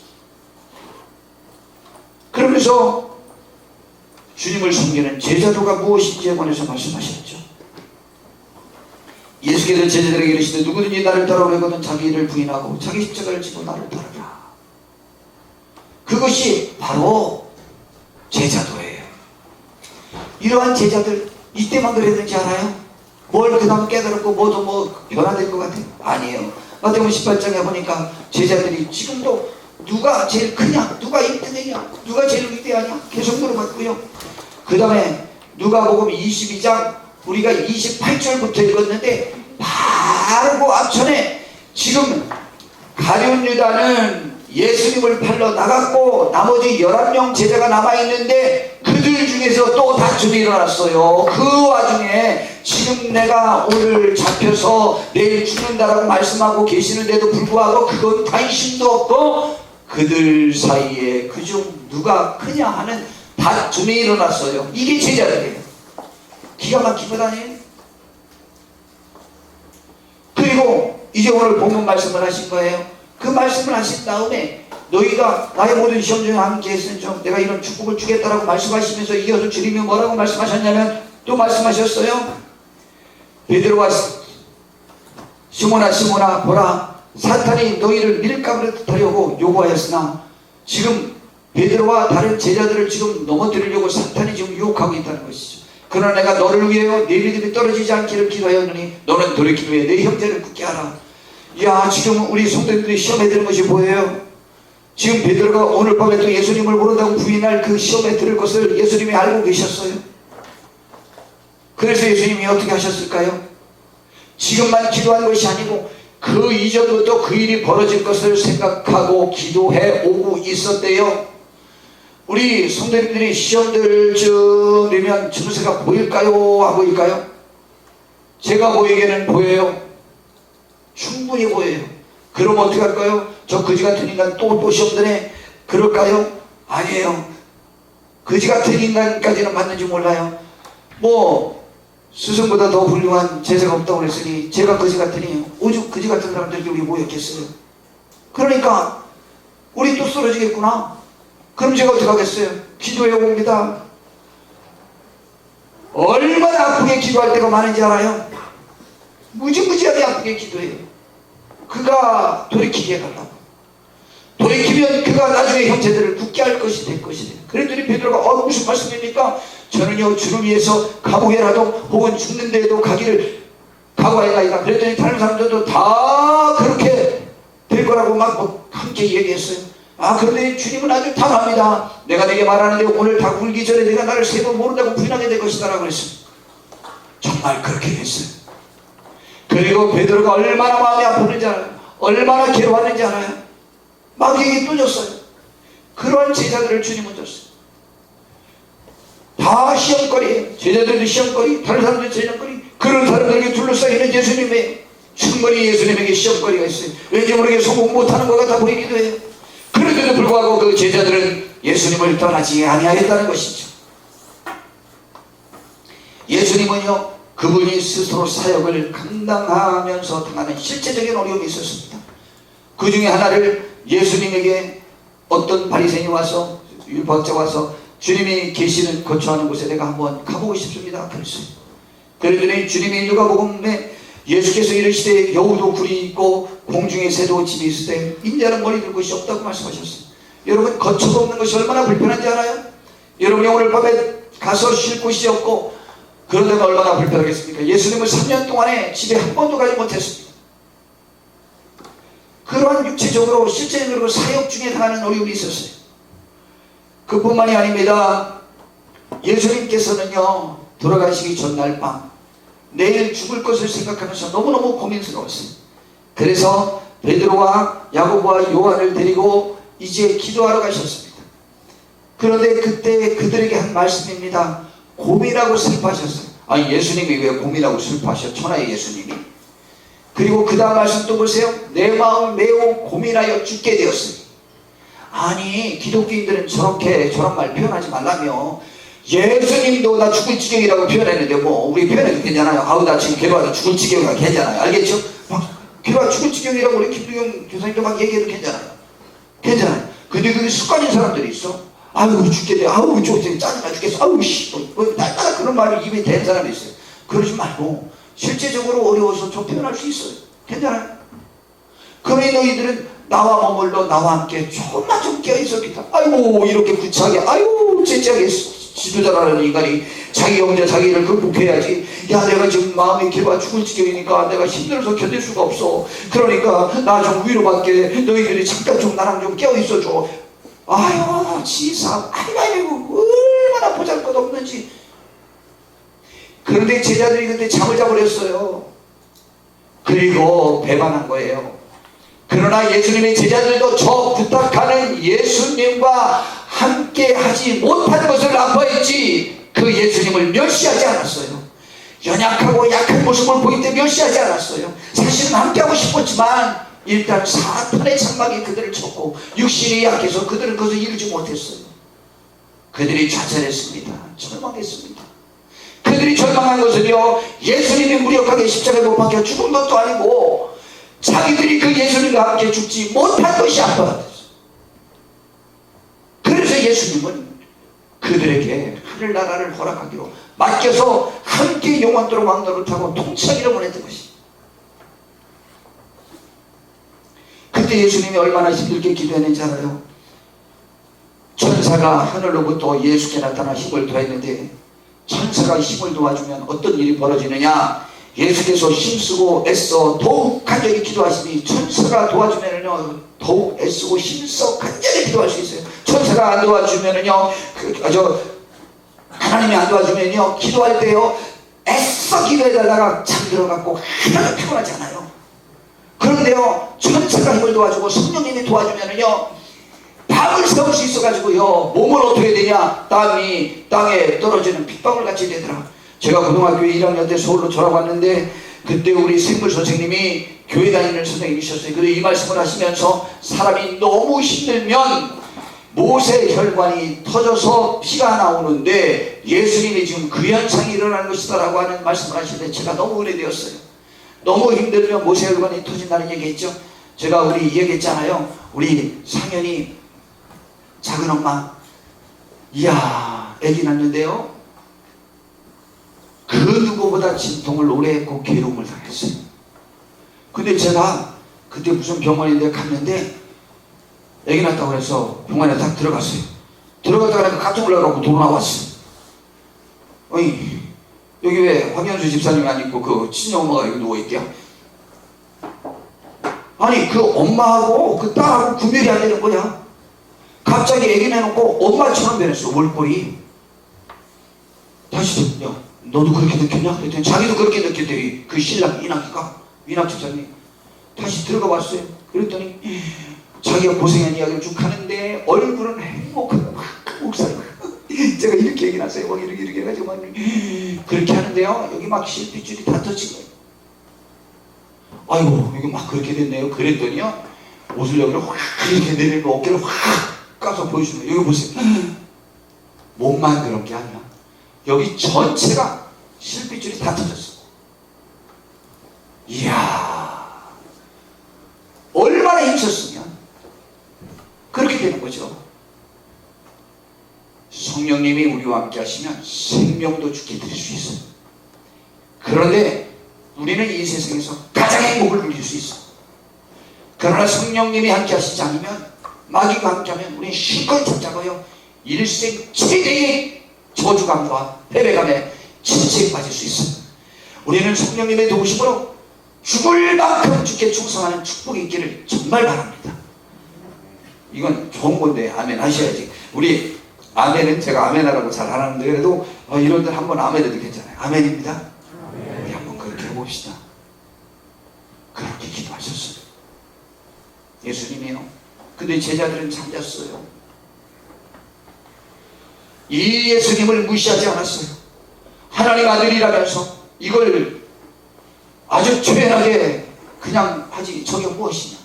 그러면서 주님을 섬기는 제자도가 무엇인지에 관해서 말씀하셨죠. 예수께서 제자들에게 이르시되 누구든지 나를 따라오려거든 자기 일을 부인하고 자기 십자가를 지고 나를 따르라. 그것이 바로 제자도예요. 이러한 제자들 이때만 그랬는지 알아요? 뭘 그 다음 깨달았고 뭐도 변화될 것 같아요? 아니에요. 마태복음 18장에 보니까 제자들이 지금도 누가 제일 크냐, 누가 1등이냐, 누가 제일 위대하냐 계속 물어봤고요. 그 다음에 누가복음 22장 우리가 28절부터 읽었는데 바로 그 앞전에 지금 가룟 유다는 예수님을 팔러 나갔고 나머지 11명 제자가 남아있는데 그들 중에서 또 다툼이 일어났어요. 그 와중에 지금 내가 오늘 잡혀서 내일 죽는다라고 말씀하고 계시는데도 불구하고 그건 관심도 없고 그들 사이에 그중 누가 크냐 하는 다툼이 일어났어요. 이게 제자들이에요. 기가 막힌 것 아니에요? 그리고 이제 오늘 본문 말씀을 하신 거예요. 그 말씀을 하신 다음에 너희가 나의 모든 시험 중에 함께 했으니 내가 이런 축복을 주겠다라고 말씀하시면서 이어서 주님이 뭐라고 말씀하셨냐면 또 말씀하셨어요. 베드로와 시몬아 보라 사탄이 너희를 밀가부르듯하려고 요구하였으나 지금 베드로와 다른 제자들을 지금 넘어뜨리려고 사탄이 지금 유혹하고 있다는 것이죠. 그러나 내가 너를 위하여 네 믿음이 떨어지지 않기를 기도하였느니 너는 돌이키기 위해 내 형제를 굳게 하라. 지금 우리 성도님들이 시험에 드는 것이 뭐예요? 지금 베드로가 오늘 밤에 또 예수님을 모른다고 부인할 그 시험에 들을 것을 예수님이 알고 계셨어요. 그래서 예수님이 어떻게 하셨을까요? 지금만 기도한 것이 아니고 그 이전부터 그 일이 벌어질 것을 생각하고 기도해 오고 있었대요. 우리 성도님들이 시험들쯤 되면 증세가 보일까요? 안 보일까요? 제가 보이기에는 보여요. 충분히 보여요. 그럼 어떻게 할까요? 저 거지 같은 인간 또 시험 드네? 그럴까요? 아니에요. 거지 같은 인간까지는 맞는지 몰라요. 스승보다 더 훌륭한 제자가 없다고 그랬으니 제가 거지 같으니 오죽 거지 같은 사람들이 여기 모였겠어요. 그러니까 우리 또 쓰러지겠구나. 그럼 제가 어떻게 하겠어요? 기도해 옵니다. 얼마나 아프게 기도할 때가 많은지 알아요? 무지무지하게 아프게 기도해요. 그가 돌이키게 해달라고. 돌이키면 그가 나중에 형제들을 굳게 할 것이 될 것이래. 그랬더니 베드로가 무슨 말씀입니까? 저는요 주를 위해서 감옥에라도 혹은 죽는 데에도 가기를 각오하였나이다. 그랬더니 다른 사람들도 다 그렇게 될 거라고 막 함께 얘기했어요. 그런데 주님은 아주 당합니다. 내가 내게 말하는데 오늘 다 굴기 전에 내가 나를 세 번 모른다고 부인하게 될 것이다 라고 그랬어요. 정말 그렇게 했어요. 그리고 베드로가 얼마나 마음이 아팠는지 알아요? 얼마나 괴로웠는지 알아요? 마귀에게 또 졌어요. 그러한 제자들을 주님은 줬어요. 다 시험거리예요. 제자들도 시험거리, 다른 사람들도 시험거리. 그런 사람들에게 둘러싸이는 예수님이에요. 충분히 예수님에게 시험거리가 있어요. 왠지 모르게 성공 못하는 것 같아 보이기도 해요. 그런데도 불구하고 그 제자들은 예수님을 떠나지 아니하겠다는 것이죠. 예수님은요 그분이 스스로 사역을 감당하면서 당하는 실제적인 어려움이 있었습니다. 그 중에 하나를 예수님에게 어떤 바리새인이 와서 율법학자가 와서 주님이 계시는 거처하는 곳에 내가 한번 가보고 싶습니다. 그랬어요. 그랬더니 주님이 누가복음에 예수께서 이르시되 여우도 굴이 있고 공중에 새도 집이 있을 때 인자는 머리 들 곳이 없다고 말씀하셨어요. 여러분 거처가 없는 것이 얼마나 불편한지 알아요? 여러분이 오늘 밤에 가서 쉴 곳이 없고 그런 데가 얼마나 불편하겠습니까? 예수님은 3년 동안에 집에 한 번도 가지 못했습니다. 그러한 육체적으로 실제적으로 사역 중에 당하는 어려움이 있었어요. 그뿐만이 아닙니다. 예수님께서는요 돌아가시기 전날 밤 내일 죽을 것을 생각하면서 너무너무 고민스러웠어요. 그래서 베드로와 야고보와 요한을 데리고 이제 기도하러 가셨습니다. 그런데 그때 그들에게 한 말씀입니다. 고민하고 슬퍼하셨어요. 예수님이 왜 고민하고 슬퍼하셔? 천하의 예수님이. 그리고 그 다음 말씀 또 보세요. 내 마음 매우 고민하여 죽게 되었으니. 아니 기독교인들은 저런 말 표현하지 말라며. 예수님도 나 죽을 지경이라고 표현했는데 뭐 우리 표현해도 괜찮아요. 나 지금 괴로워서 죽을 지경이라고 괜찮아요. 알겠죠? 괴로워 죽을 지경이라고 우리 김두경 교사님도 막 얘기해도 괜찮아요. 근데 그게 습관인 사람들이 있어. 죽겠네. 짜증나 죽겠어. 날마다 그런 말이 입에 대는 사람이 있어요. 그러지 말고 실제적으로 어려워서 좀 표현할 수 있어요. 괜찮아요. 그러니 너희들은 나와 머물러 나와 함께 조금만 좀 깨어있었겠다. 이렇게 구차하게 째째하게 지도자라는 인간이 자기 혼자 자기를 극복해야지. 내가 지금 마음이 괴로워 죽을 지경이니까 내가 힘들어서 견딜 수가 없어. 그러니까 나 좀 위로받게 너희들이 잠깐 좀 나랑 좀 깨어있어줘. 지사 얼마나 보잘것없는지. 그런데 제자들이 그때 잠을 자버렸어요. 그리고 배반한 거예요. 그러나 예수님의 제자들도 저 부탁하는 예수님과 함께 하지 못한 것을 아파했지 그 예수님을 멸시하지 않았어요. 연약하고 약한 모습을 보일 때 멸시하지 않았어요. 사실은 함께하고 싶었지만 일단 사탄의 장막이 그들을 쳤고 육신이 약해서 그들은 그것을 이루지 못했어요. 그들이 좌절했습니다. 절망했습니다. 그들이 절망한 것은요 예수님이 무력하게 십자가에 못 박혀 죽은 것도 아니고 자기들이 그 예수님과 함께 죽지 못한 것이 아파했어요. 그래서 예수님은 그들에게 하늘나라를 허락하기로 맡겨서 함께 영원토록 왕노를 타고 통치하기로 원했던 것입니다. 그때 예수님이 얼마나 힘들게 기도했는지 알아요? 천사가 하늘로부터 예수께 나타나 힘을 더했는데 천사가 힘을 도와주면 어떤 일이 벌어지느냐? 예수께서 힘쓰고 애써 더욱 간절히 기도하시니 천사가 도와주면은요 더욱 애쓰고 힘써 간절히 기도할 수 있어요. 천사가 안 도와주면은요 하나님이 안 도와주면요 기도할 때요 애써 기도해달라가 잠들어갖고 하나도 피곤하지 않아요. 그런데요 천사가 힘을 도와주고 성령님이 도와주면은요 밤을 세울 수 있어가지고요 몸을 어떻게 되냐? 땀이 땅에 떨어지는 빗방울 같이 되더라. 제가 고등학교 1학년 때 서울로 전학 왔는데 그때 우리 생물 선생님이 교회 다니는 선생님이셨어요. 그래서 이 말씀을 하시면서 사람이 너무 힘들면 모세 혈관이 터져서 피가 나오는데 예수님이 지금 그 현상이 일어나는 것이다라고 하는 말씀을 하시는데 제가 너무 오래되었어요. 너무 힘들면 모세 혈관이 터진다는 얘기했죠. 제가 우리 얘기했잖아요. 우리 상현이 작은 엄마, 이야 애기 낳는데요, 그 누구보다 진통을 오래 했고 괴로움을 당했어요. 근데 제가 그때 무슨 병원인데 갔는데 애기 낳다고 해서 병원에 딱 들어갔어요. 들어가다가 깜짝 놀라고 돌아 나왔어요. 어이, 여기 왜 황현수 집사님이 안 있고 그 친정엄마가 여기 누워있대요? 아니 그 엄마하고 그 딸하고 구별이 안 되는 거야. 갑자기 애기 내놓고 엄마처럼 변했어. 월꼴이. 다시 야 너도 그렇게 느꼈냐? 그랬더니 자기도 그렇게 느꼈대. 그 신랑 이낙 집사님. 다시 들어가 봤어요. 그랬더니 자기가 고생한 이야기를 쭉 하는데 얼굴은 행복하고 목사님 제가 이렇게 얘기 났어요. 막 이렇게 해가지고 막 그렇게 하는데요, 여기 막 실핏줄이 다 터진 거예요. 아이고 여기 막 그렇게 됐네요. 그랬더니요, 옷을 여기를 확 이렇게 내리고 어깨를 확 까서 보여주는 거예요. 여기 보세요. 몸만 그런 게 아니야. 여기 전체가 실핏줄이 다 터졌어. 이야, 얼마나 힘썼으면 그렇게 되는 거죠. 성령님이 우리와 함께 하시면 생명도 주게 드릴 수 있어요. 그런데 우리는 이 세상에서 가장 행복을 누릴 수 있어. 그러나 성령님이 함께 하시지 않으면, 마귀가 함께 하면 우리는 실컷 잡자고요, 일생 최대의 저주감과 패배감에 진치에 빠질 수 있어. 우리는 성령님의 도우심으로 죽을 만큼 주께 충성하는 축복이 있기를 정말 바랍니다. 이건 좋은 건데 아멘 하셔야지. 우리 아멘은 제가 아멘하라고 잘 안 하는데 그래도 이런들 한번 아멘 해도 괜찮아요. 아멘입니다. 아멘. 우리 한번 그렇게 해봅시다. 그렇게 기도하셨어요. 예수님이요. 근데 제자들은 잠잤어요. 이 예수님을 무시하지 않았어요. 하나님 아들이라면서 이걸 아주 조연하게 그냥 하지. 저게 무엇이냐.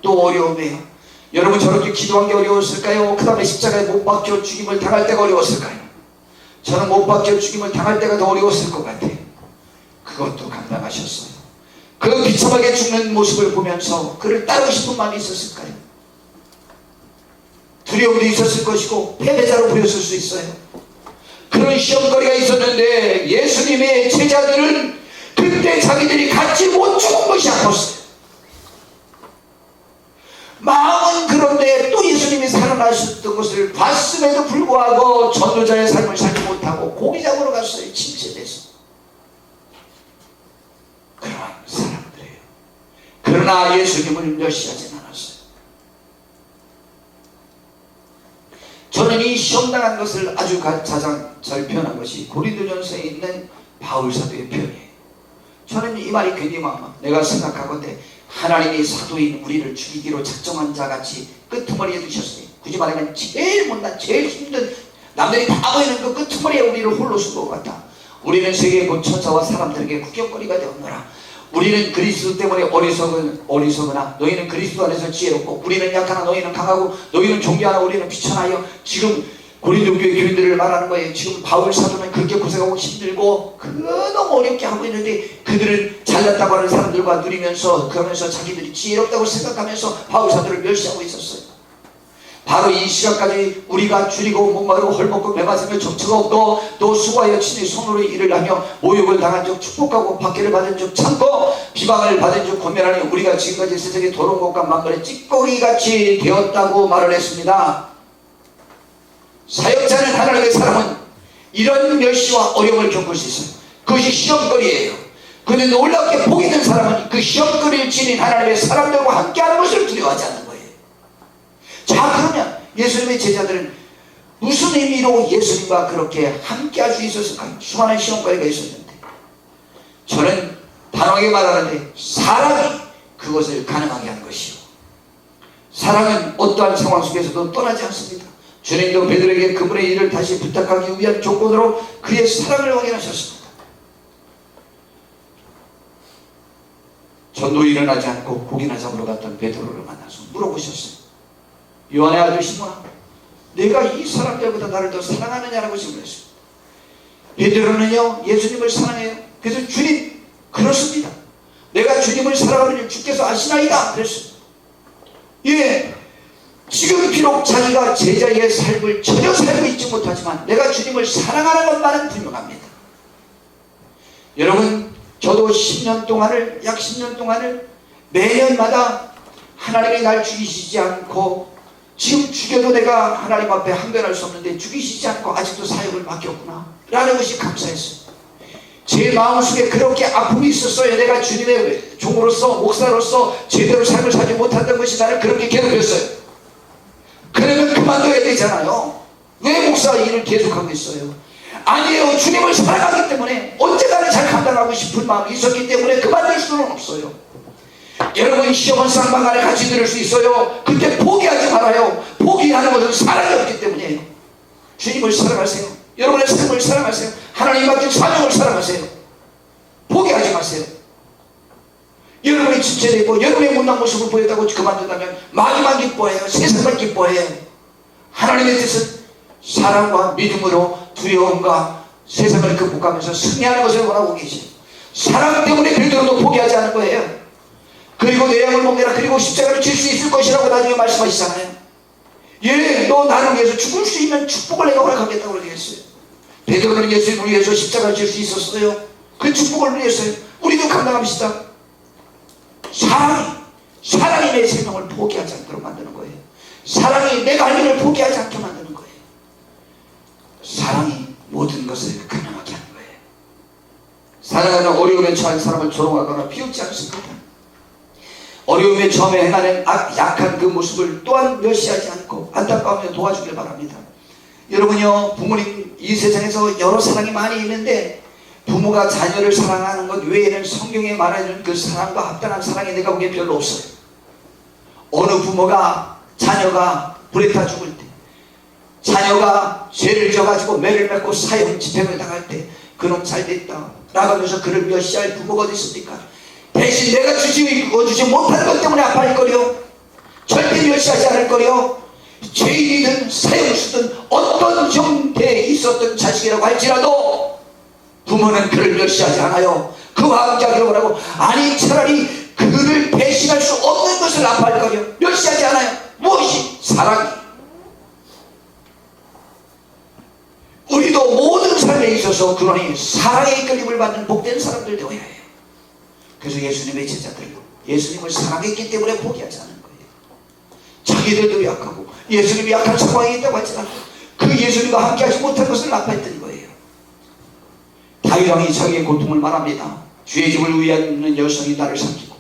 또 어려움이에요. 여러분 저렇게 기도한 게 어려웠을까요? 그 다음에 십자가에 못 박혀 죽임을 당할 때가 어려웠을까요? 저는 못 박혀 죽임을 당할 때가 더 어려웠을 것 같아요. 그것도 감당하셨어요. 그 비참하게 죽는 모습을 보면서 그를 따르고 싶은 마음이 있었을까요? 두려움도 있었을 것이고 패배자로 보였을 수 있어요. 그런 시험거리가 있었는데 예수님의 제자들은 그때 자기들이 같이 못 죽은 것이 아팠어요. 마음은 그런데 또 예수님이 살아나셨던 것을 봤음에도 불구하고 전도자의 삶을 살지 못하고 고기 잡으러 갔어요. 침체돼서. 그런 사람들이에요. 그러나 예수님을 멸시하진 않았어요. 저는 이 시험당한 것을 아주 가장 잘 표현한 것이 고린도전서에 있는 바울 사도의 표현이에요. 저는 이 말이 굉장히 내가 생각하건대 하나님이 사도인 우리를 죽이기로 작정한 자같이 끄트머리에 두셨어요. 굳이 말하면 제일 못난 제일 힘든, 남들이 다 보이는 그 끄트머리에 우리를 홀로 쓴 것 같다. 우리는 세계의 본 천사와 사람들에게 구경거리가 되었노라. 우리는 그리스도 때문에 어리석으나 너희는 그리스도 안에서 지혜롭고, 우리는 약하나 너희는 강하고, 너희는 존귀하나 우리는 비천하여. 지금 고린도 교회 교인들을 말하는 거예요. 지금 바울 사도는 그렇게 고생하고 힘들고 너무 어렵게 하고 있는데 그들은 잘났다고 하는 사람들과 누리면서, 그러면서 자기들이 지혜롭다고 생각하면서 바울 사도를 멸시하고 있었어요. 바로 이 시간까지 우리가 줄이고 목마르고 헐벗고 매맞으며 정처가 없고 또 수고하여 친히 손으로 일을 하며 모욕을 당한 적 축복하고 박해를 받은 적 참고 비방을 받은 적 권면하니 우리가 지금까지 세상에 도는 것과 만번의 찌꺼기같이 되었다고 말을 했습니다. 사역자는, 하나님의 사람은 이런 멸시와 어려움을 겪을 수 있어요. 그것이 시험거리예요. 그런데 놀랍게 복 있는 사람은 그 시험거리를 지닌 하나님의 사람들과 함께하는 것을 두려워하지 않는 거예요. 자, 그러면 예수님의 제자들은 무슨 의미로 예수님과 그렇게 함께할 수 있었을까요? 수많은 시험거리가 있었는데, 저는 단호하게 말하는데 사랑이 그것을 가능하게 하는 것이요, 사랑은 어떠한 상황 속에서도 떠나지 않습니다. 주님도 베드로에게 그분의 일을 다시 부탁하기 위한 조건으로 그의 사랑을 확인하셨습니다. 전도 일어나지 않고 고기나 잡으러 갔던 베드로를 만나서 물어보셨어요. 요한의 아들 시몬아, 내가 이 사람들보다 나를 더 사랑하느냐라고 질문했습니다. 베드로는요 예수님을 사랑해요. 그래서 주님 그렇습니다. 내가 주님을 사랑하는 줄 주께서 아시나이다 그랬습니다. 예, 지금 비록 자기가 제자의 삶을 전혀 살고 있지 못하지만 내가 주님을 사랑하는 것만은 분명합니다. 여러분, 저도 10년 동안을, 약 10년 동안을 매년마다 하나님이 날 죽이시지 않고, 지금 죽여도 내가 하나님 앞에 항변할 수 없는데 죽이시지 않고 아직도 사역을 맡겼구나 라는 것이 감사했어요. 제 마음속에 그렇게 아픔이 있었어요. 내가 주님의 종으로서, 목사로서 제대로 삶을 살지 못했던 것이 나를 그렇게 괴롭혔어요. 그러면 그만둬야 되잖아요. 왜 목사 일을 계속하고 있어요? 아니에요. 주님을 사랑하기 때문에 언제까지 잘 감당하고 싶은 마음이 있었기 때문에 그만둘 수는 없어요. 여러분, 시험은 쌍방 안에 같이 들을 수 있어요. 그때 포기하지 말아요. 포기하는 것은 사랑이 없기 때문이에요. 주님을 사랑하세요. 여러분의 삶을 사랑하세요. 하나님 맡긴 사명을 사랑하세요. 포기하지 마세요. 여러분이 지체되고 여러분의 못난 모습을 보였다고 그만둔다면 마귀만 기뻐해요. 세상만 기뻐해요. 하나님의 뜻은 사랑과 믿음으로 두려움과 세상을 극복하면서 승리하는 것을 원하고 계세요. 사랑 때문에 베드로도 포기하지 않은 거예요. 그리고 내 양을 먹내라, 그리고 십자가를 질 수 있을 것이라고 나중에 말씀하시잖아요. 예, 너 나를 위해서 죽을 수 있는 축복을 내가 허락하겠다고 그러겠어요. 베드로는 예수님을 위해서 십자가를 질 수 있었어요. 그 축복을 위해서요. 우리도 감당합시다. 사랑이 내 생명을 포기하지 않도록 만드는 거예요. 사랑이 내가 할 일을 포기하지 않게 만드는 거예요. 사랑이 모든 것을 가능하게 하는 거예요. 사랑하는 어려움에 처한 사람을 조롱하거나 비웃지 않습니다. 어려움에 처음에 행하는 약한 그 모습을 또한 멸시하지 않고 안타까우며 도와주길 바랍니다. 여러분요, 부모님, 이 세상에서 여러 사랑이 많이 있는데 부모가 자녀를 사랑하는 것 외에는 성경에 말해준 그 사랑과 합당한 사랑이 내가 보기에 별로 없어요. 어느 부모가 자녀가 불에 타 죽을 때, 자녀가 죄를 져가지고 매를 맺고 사형 집행을 당할 때 그놈 잘됐다 라고 하면서 그를 멸시할 부모가 어디 있습니까? 대신 내가 주지 못한 것 때문에 아파할 거려. 절대 멸시하지 않을 거려. 죄인이든 사형수든 어떤 형태에 있었던 자식이라고 할지라도 부모는 그를 멸시하지 않아요. 그와 함께 하기로 하고, 아니 차라리 그를 배신할 수 없는 것을 아파할 거려. 멸시하지 않아요. 무엇이? 사랑이. 우리도 모든 삶에 있어서 그러니 사랑의 이끌림을 받는 복된 사람들 되어야 해요. 그래서 예수님의 제자들도 예수님을 사랑했기 때문에 포기하지 않은 거예요. 자기들도 약하고 예수님이 약한 상황이 있다고 할지라도 그 예수님과 함께 하지 못한 것을 아파했던 거예요. 다윗왕이 자기의 고통을 말합니다. 주의 집을 위하는 여성이 나를 삼키고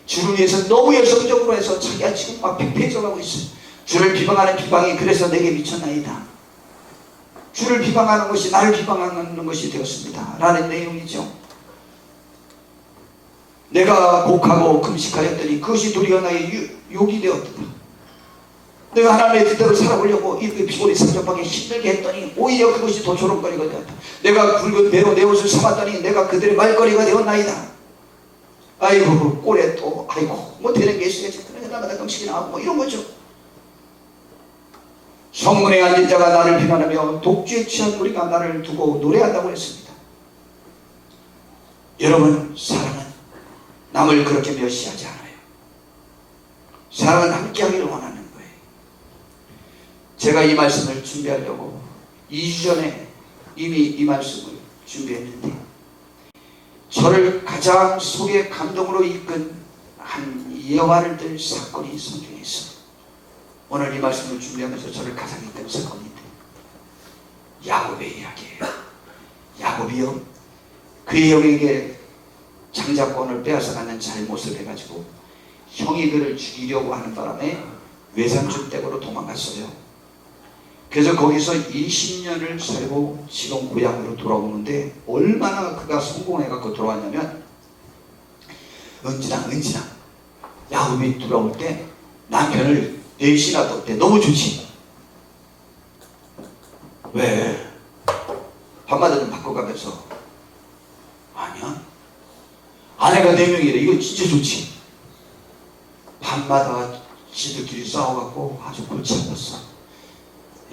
주를 위해서 너무 열성적으로 해서 자기가 지금 막 팽팽해져가고 있어요. 주를 비방하는 비방이 그래서 내게 미쳤나이다. 주를 비방하는 것이 나를 비방하는 것이 되었습니다 라는 내용이죠. 내가 곡하고 금식하였더니 그것이 도리어 나의 욕이 되었다. 내가 하나님의 뜻대로 살아보려고 이 피골이 상접하게 힘들게 했더니 오히려 그것이 더 조롱거리가 되었다. 내가 굵은 배로 내 옷을 삼았더니 내가 그들의 말거리가 되었나이다. 아이고 꼴에 또 아이고 뭐 되는 게 있어야지. 그러니까 나마다 금식이 나오고 뭐 이런 거죠. 성문에 앉은 자가 나를 비난하며 독주에 취한 우리가 나를 두고 노래한다고 했습니다. 여러분, 사랑은 남을 그렇게 멸시하지 않아요. 사랑은 함께하기를 원하는 거예요. 제가 이 말씀을 준비하려고 2주 전에 이미 이 말씀을 준비했는데 저를 가장 속에 감동으로 이끈 한 예화를 들 사건이 성경에 있어요. 오늘 이 말씀을 준비하면서 저를 가장 이끈 사건인데 야곱의 이야기예요. 야곱이요, 그의 형에게 장자권을 빼앗아가는 잘못을 해가지고 형이 그를 죽이려고 하는 바람에 외삼촌 댁으로 도망갔어요. 그래서 거기서 20년을 살고 지금 고향으로 돌아오는데 얼마나 그가 성공해갖고 돌아왔냐면 은진아 야곱이 돌아올 때 남편을 넷이나 뒀대. 너무 좋지. 왜? 밤마다 좀 바꿔가면서 아니야, 아내가 4명이래. 이거 진짜 좋지. 밤마다 지들끼리 싸워갖고 아주 골치 아팠어.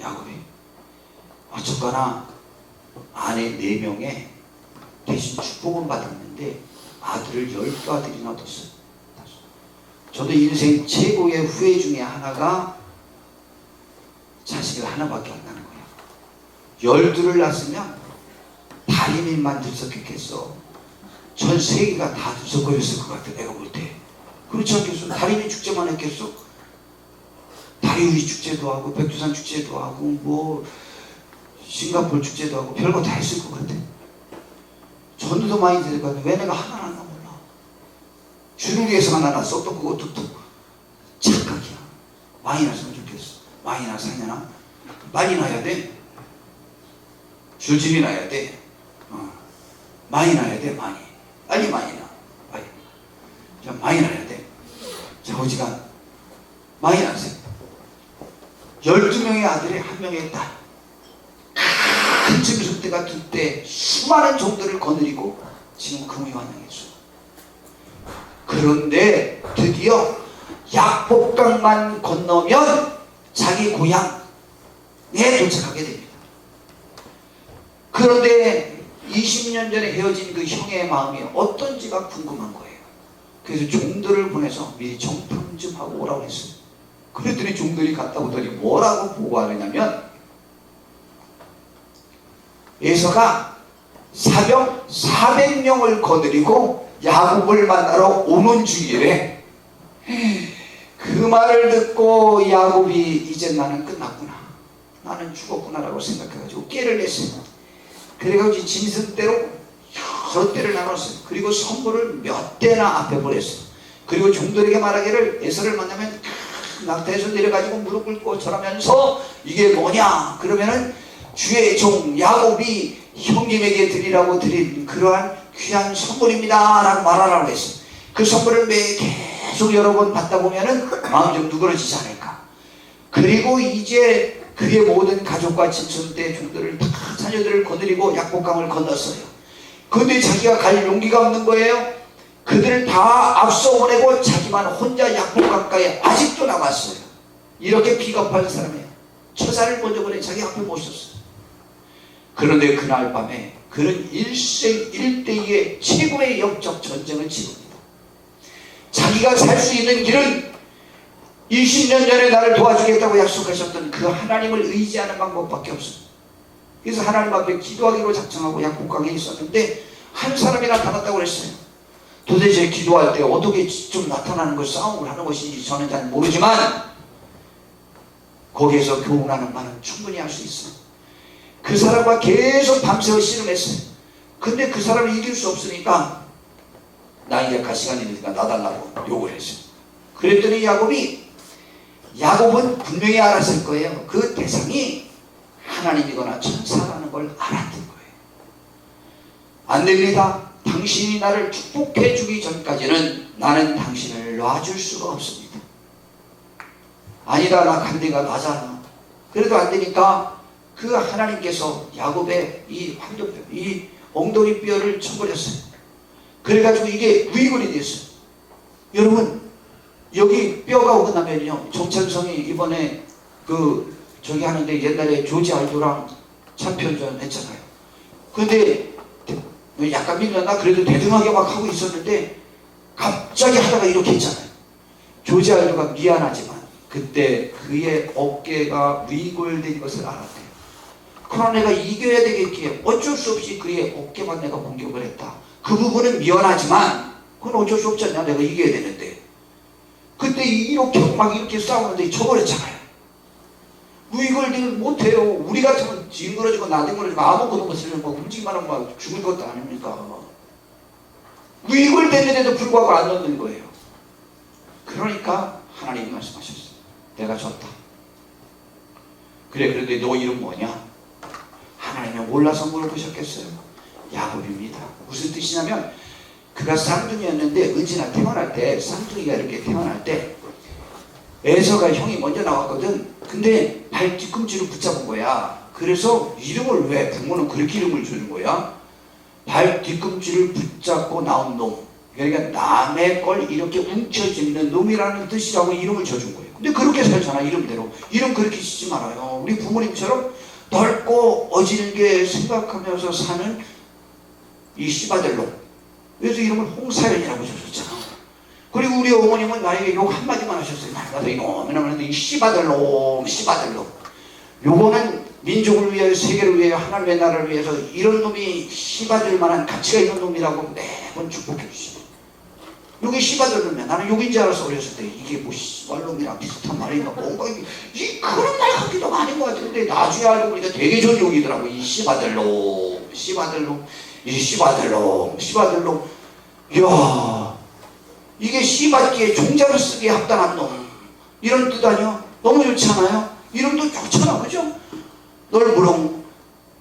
야곱이 어쨌거나 아내 4명에 대신 축복은 받았는데 아들을 12아들이나 얻었어요. 저도 인생 최고의 후회 중에 하나가 자식을 하나밖에 안 낳는 거예요. 12를 낳았으면 다리민만 들썩했겠어. 전 세계가 다 들썩거렸을 것 같아, 내가 볼 때. 그렇지 않겠어? 다리민 축제만 했겠어? 다리우리 축제도 하고 백두산 축제도 하고 뭐 싱가포르 축제도 하고 별거 다 했을 것 같아. 전도도 많이 될 것 같아. 왜 내가 하나 낳나 몰라. 주를 위해서 하나 낳았어. 또 그것도 또 착각이야. 많이 낳았으면 좋겠어. 많이 낳았으냐? 많이 낳아야 돼. 줄줄이 낳아야 돼. 많이 낳아야 돼. 많이. 빨리 많이 낳아. 빨리. 자, 많이 낳아야 돼. 자, 어지간 많이 낳으세요. 12명의 아들에 1명의 딸. 큰 짐승 때 같은 때 수많은 종들을 거느리고 지금 금유환영했어. 그런데 드디어 약복강만 건너면 자기 고향에 도착하게 됩니다. 그런데 20년 전에 헤어진 그 형의 마음이 어떤지가 궁금한 거예요. 그래서 종들을 보내서 미리 정품 좀 하고 오라고 했어요. 그랬더니 종들이 갔다 오더니 뭐라고 보고하느냐면 에서가 사병 400명을 거느리고 야곱을 만나러 오는 중이래. 그 말을 듣고 야곱이 이제 나는 끝났구나, 나는 죽었구나라고 생각해가지고 꾀를 냈어요. 그래가지고 짐승대로 여러 대를 나눴어요. 그리고 선물을 몇 대나 앞에 보냈어요. 그리고 종들에게 말하기를 에서를 만나면 낙타에서 내려가지고 무릎 꿇고 절하면서 이게 뭐냐 그러면은 주의 종 야곱이 형님에게 드리라고 드린 그러한 귀한 선물입니다 라고 말하라고 했어요. 그 선물을 계속 여러 번 받다 보면은 마음이 좀 누그러지지 않을까. 그리고 이제 그의 모든 가족과 짐승대 종들을 다 자녀들을 거느리고 약복강을 건넜어요. 그런데 자기가 갈 용기가 없는 거예요. 그들을 다 앞서 보내고 자기만 혼자 약복강가에 아직도 남았어요. 이렇게 비겁한 사람이에요. 처자를 먼저 보내 자기 앞에 모셨어요. 그런데 그날 밤에 그는 일생일대의 최고의 영적 전쟁을 치릅니다. 자기가 살 수 있는 길은 20년 전에 나를 도와주겠다고 약속하셨던 그 하나님을 의지하는 방법밖에 없습니다. 그래서 하나님 앞에 기도하기로 작정하고 약복강에 있었는데 한 사람이 나타났다고 그랬어요. 도대체 기도할 때 어떻게 좀 나타나는 걸 싸움을 하는 것인지 저는 잘 모르지만 거기에서 교훈하는 말은 충분히 할 수 있어요. 그 사람과 계속 밤새워 씨름했어요. 근데 그 사람을 이길 수 없으니까 나 이제 갈 시간이 되니까 나달라고 욕을 했어요. 그랬더니 야곱은 분명히 알았을 거예요. 그 대상이 하나님이거나 천사라는 걸 알았던 거예요. 안 됩니다. 당신이 나를 축복해 주기 전까지는 나는 당신을 놔줄 수가 없습니다. 아니다, 나 간 데가 나잖아. 그래도 안 되니까 그 하나님께서 야곱의 이 황조뼈, 이 엉덩이 뼈를 쳐버렸어요. 그래가지고 이게 위골이 됐어요. 여러분, 여기 뼈가 오고나면요, 정찬성이 이번에 저기 하는데 옛날에 조지 알도랑 챔피언전 했잖아요. 근데 약간 밀렸나? 그래도 대등하게 막 하고 있었는데 갑자기 하다가 이렇게 했잖아요. 조지 알도가 미안하지만 그때 그의 어깨가 위골된 것을 알았대요. 그러나 내가 이겨야 되겠기에 어쩔 수 없이 그의 어깨만 내가 공격을 했다. 그 부분은 미안하지만 그건 어쩔 수 없지 않냐. 내가 이겨야 되는데 그때 이렇게 막 이렇게 싸우는데 져버렸잖아요. 위골되면 못해요. 우리 같으면 징그러지고 나댕그러지고 아무것도 못하면 막 움직이만 하면 막 죽을 것도 아닙니까. 위골됐는데도 불구하고 안 넣는 거예요. 그러니까 하나님이 말씀하셨어요. 내가 졌다. 그래, 그런데 너 이름 뭐냐? 하나님은 몰라서 물어보셨겠어요. 야곱입니다. 무슨 뜻이냐면 그가 쌍둥이였는데 은진아 태어날 때, 쌍둥이가 이렇게 태어날 때 에서가 형이 먼저 나왔거든. 근데 발 뒤꿈치를 붙잡은 거야. 그래서 이름을 왜 부모는 그렇게 이름을 주는 거야? 발 뒤꿈치를 붙잡고 나온 놈. 그러니까 남의 걸 이렇게 움켜쥐는 놈이라는 뜻이라고 이름을 줘준 거예요. 근데 그렇게 살잖아. 이름대로. 이름 그렇게 짓지 말아요. 우리 부모님처럼 넓고 어질게 생각하면서 사는 이 씨바들로. 그래서 이름을 홍사연이라고 지었잖아. 그리고 우리 어머님은 나에게 욕 한마디만 하셨어요. 나도 이놈, 이 씨바들로, 씨바들로. 요거는 민족을 위하여, 세계를 위하여, 하나님의 나라를 위해서 이런 놈이 씨바들 만한 가치가 있는 놈이라고 매번 축복해 주시고. 여기 씨바들 놈이야. 나는 욕인 줄 알았어. 어렸을 때 이게 뭐 씨발놈이랑 비슷한 말인가 뭔가 이 그런 말 같기도 아닌 것 같은데 나중에 알고 보니까 되게 좋은 욕이더라고. 이 씨바들로, 씨바들로, 이 씨바들로, 씨바들로. 이야, 이게 씨받기에 종자를 쓰기에 합당한 놈, 이런 뜻 아니야? 너무 좋지 않아요? 이름도 좋잖아, 그죠? 넓으롱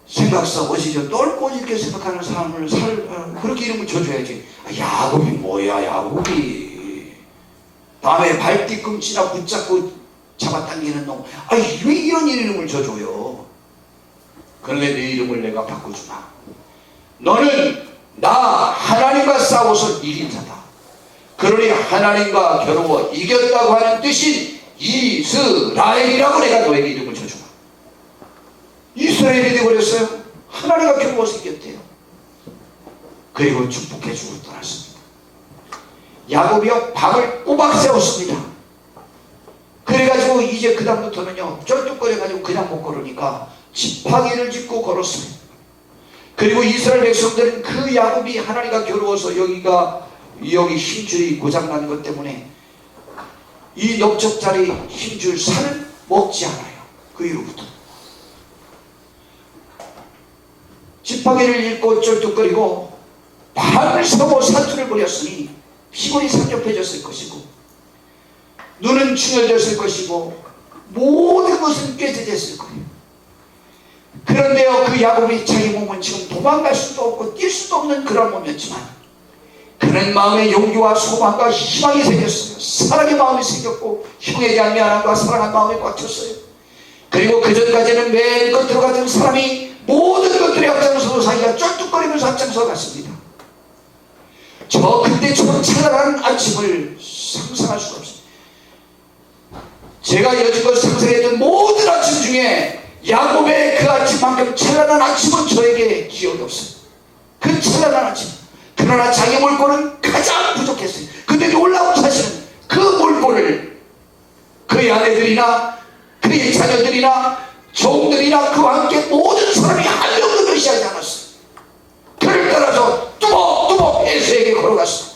생각사 어시죠. 넓고 이렇게 생각하는 사람을 그렇게 이름을 줘줘야지. 야곱이 뭐야, 야곱이. 다음에 발뒤꿈치나 붙잡고 잡아당기는 놈. 왜 이런 이름을 줘줘요? 그런데 네 이름을 내가 바꿔주마. 너는 나 하나님과 싸워서 이긴 자다. 그러니 하나님과 겨루어 이겼다고 하는 뜻인 이스라엘이라고 내가 너에게 이름을 줘주마. 이스라엘이 되어버렸어요. 하나님과 겨루어서 이겼대요. 그리고 축복해주고 떠났습니다. 야곱이요 밤을 꼬박 세웠습니다. 그래가지고 이제 그 다음부터는요 쩔뚝거려가지고 그냥 못 걸으니까 지팡이를 짚고 걸었습니다. 그리고 이스라엘 백성들은 그 야곱이 하나님과 겨루어서 여기 힘줄이 고장난 것 때문에 이 넓적자리 힘줄 살을 먹지 않아요. 그 이후부터 지팡이를 짚고 쩔뚝거리고 밤을 새고 사투를 벌였으니 피골이 상접해졌을 것이고 눈은 충혈됐을 것이고 모든 것은 깨져졌을 거예요. 그런데요 그 야곱이 자기 몸은 지금 도망갈 수도 없고 뛸 수도 없는 그런 몸이었지만 그는 마음에 용기와 소망과 희망이 생겼어요. 사랑의 마음이 생겼고 형에 대한 미안함과 사랑한 마음이 꽉 찼어요. 그리고 그전까지는 맨 끝으로 갔던 사람이 모든 것들의 앞장서서 자기가 쩔뚝거리면서 앞장서 갔습니다. 저 그때처럼 찬란한 아침을 상상할 수가 없어요. 제가 여지껏 상상했던 모든 아침 중에 야곱의 그 아침만큼 찬란한 아침은 저에게 기억이 없어요. 그 찬란한 아침. 그러나 자기 물꼬는 가장 부족했어요. 근데 놀라운 사실은 그 물꼬를 그의 아내들이나 그의 자녀들이나 종들이나 그와 함께 모든 사람이 한 명도 멸시하지 않았어요. 그를 따라서 뚜벅뚜벅 에서에게 걸어갔어요.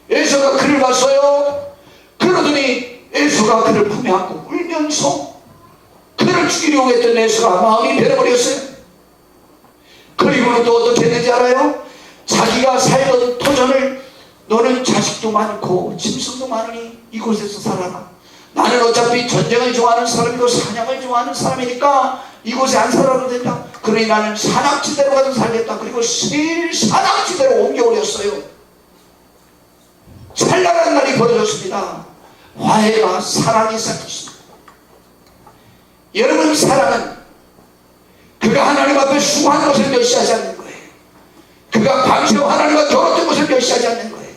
에서가 그를 봤어요. 그러더니 에서가 그를 품에 안고 울면서 그를 죽이려고 했던 에서가 마음이 변해버렸어요. 그리고는 또 어떻게 했는지 알아요? 자기가 살던 토전을 너는 자식도 많고 짐승도 많으니 이곳에서 살아라. 나는 어차피 전쟁을 좋아하는 사람이고 사냥을 좋아하는 사람이니까 이곳에 안 살아도 된다. 그러니 나는 산악지대로 가서 살겠다. 그리고 세일 산악지대로 옮겨오렸어요. 찬란한 날이 벌어졌습니다. 화해가 사랑이 시작했습니다. 여러분 사랑은 그가 하나님 앞에 수고한 것을 멸시하지 않는 거예요. 그가 밤새워 하나님과 결혼된 것을 멸시하지 않는 거예요.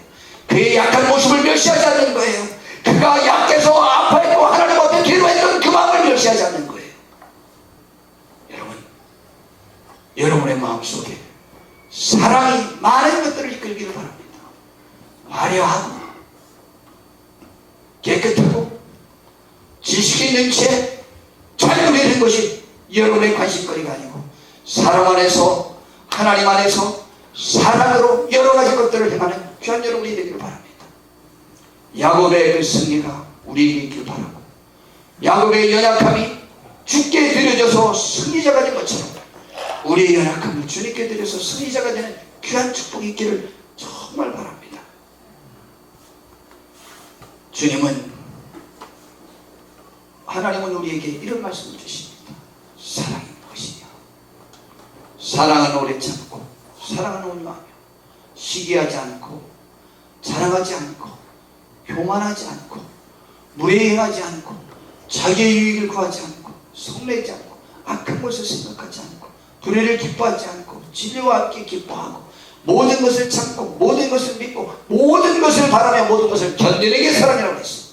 그의 약한 모습을 멸시하지 않는 거예요. 그가 약해서 아파했고 하나님 앞에 괴로워했던 그 마음을 멸시하지 않는 거예요. 여러분의 마음속에 사랑이 많은 것들을 이끌기를 바랍니다. 화려하고 깨끗하고 지식이 있는 채 잘 누리는 것이 여러분의 관심거리가 아니고 사랑 안에서 하나님 안에서 사랑으로 여러 가지 것들을 행하는 귀한 여러분이 되기를 바랍니다. 야곱의 그 승리가 우리에게 있기를 바라고 야곱의 연약함이 주께 드려져서 승리자가 된 것처럼 우리의 연약함을 주님께 드려서 승리자가 되는 귀한 축복이 있기를 정말 바랍니다. 하나님은 우리에게 이런 말씀을 주십니다. 사랑이 무엇이냐? 사랑은 오래 참고 사랑은 온유하며 시기하지 않고 자랑하지 않고 교만하지 않고 무례행하지 않고 자기의 유익을 구하지 않고 성내지 않고 악한 것을 생각하지 않고 불의를 기뻐하지 않고 진리와 함께 기뻐하고 모든 것을 참고 모든 것을 믿고 모든 것을 바라며 모든 것을 견디는 게 사랑이라고 했습니다.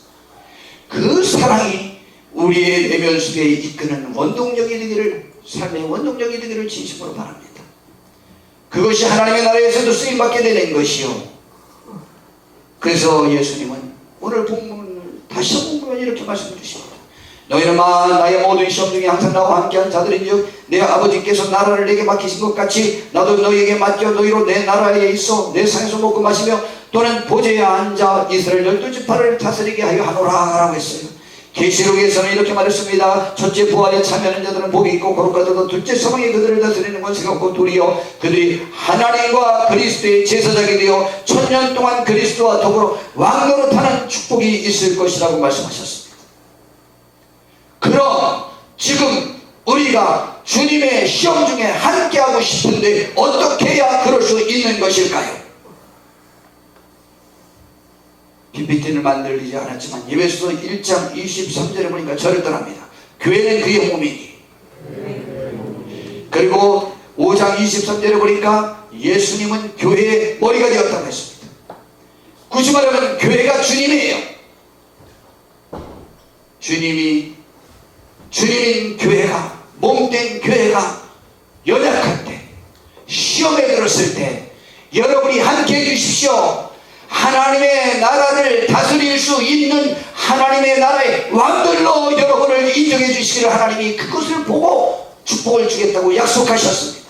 그 사랑이 우리의 내면 속에 이끄는 원동력이 되기를, 삶의 원동력이 되기를 진심으로 바랍니다. 그것이 하나님의 나라에서도 쓰임받게 되는 것이요. 그래서 예수님은 오늘 본문을 다시 한번 보면 이렇게 말씀해 주십니다. 너희는 나의 모든 시험 중에 항상 나와 함께한 자들인즉 내 아버지께서 나라를 내게 맡기신 것 같이 나도 너희에게 맡겨 너희로 내 나라에 있어 내 상에서 먹고 마시며 또는 보좌에 앉아 이스라엘 12지파를 다스리게 하여 하노라 라고 했어요. 계시록에서는 이렇게 말했습니다. 첫째 부활에 참여하는 자들은 복이 있고 거룩하도다. 둘째 사망이 그들을 다스리는 권세가 없고 도리어 그들이 하나님과 그리스도의 제사장이 되어 1000년 동안 그리스도와 더불어 왕노릇하는 축복이 있을 것이라고 말씀하셨습니다. 그럼 지금 우리가 주님의 시험 중에 함께하고 싶은데 어떻게 해야 그럴 수 있는 것일까요? PPT를 만들지 않았지만 예배서 1장 23절에 보니까 저를 떠납니다. 교회는 그의 몸이니. 그리고 5장 23절에 보니까 예수님은 교회의 머리가 되었다고 했습니다. 굳이 말하면 교회가 주님이에요. 주님인 교회가, 몸된 교회가 연약할 때, 시험에 들었을 때 여러분이 함께 해주십시오. 하나님의 나라를 다스릴 수 있는 하나님의 나라의 왕들로 여러분을 인정해 주시기를 하나님이 그것을 보고 축복을 주겠다고 약속하셨습니다.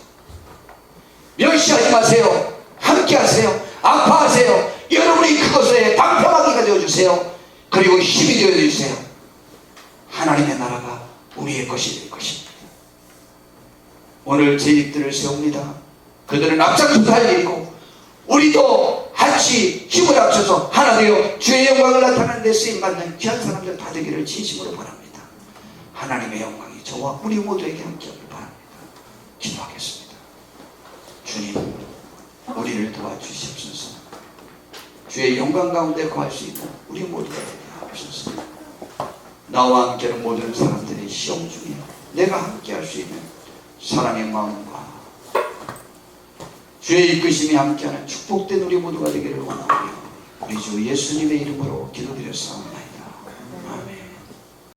멸시하지 마세요. 함께 하세요. 아파하세요. 여러분이 그것에 방패막이가 되어주세요. 그리고 힘이 되어주세요. 하나님의 나라가 우리의 것이 될 것입니다. 오늘 제 입들을 세웁니다. 그들은 앞장서서 할 일이고 우리도 같이 힘을 합쳐서 하나 되어 주의 영광을 나타내는 데 쓰임받는 귀한 사람들 다 되기를 진심으로 바랍니다. 하나님의 영광이 저와 우리 모두에게 함께하길 바랍니다. 기도하겠습니다. 주님, 우리를 도와주시옵소서. 주의 영광 가운데 거할 수 있는 우리 모두가 되게 하옵소서. 나와 함께하는 모든 사람들의 시험 중에 내가 함께할 수 있는 사랑의 마음과 주의 이끄심이 함께하는 축복된 우리 모두가 되기를 원하오며 우리 주 예수님의 이름으로 기도드렸사옵나이다.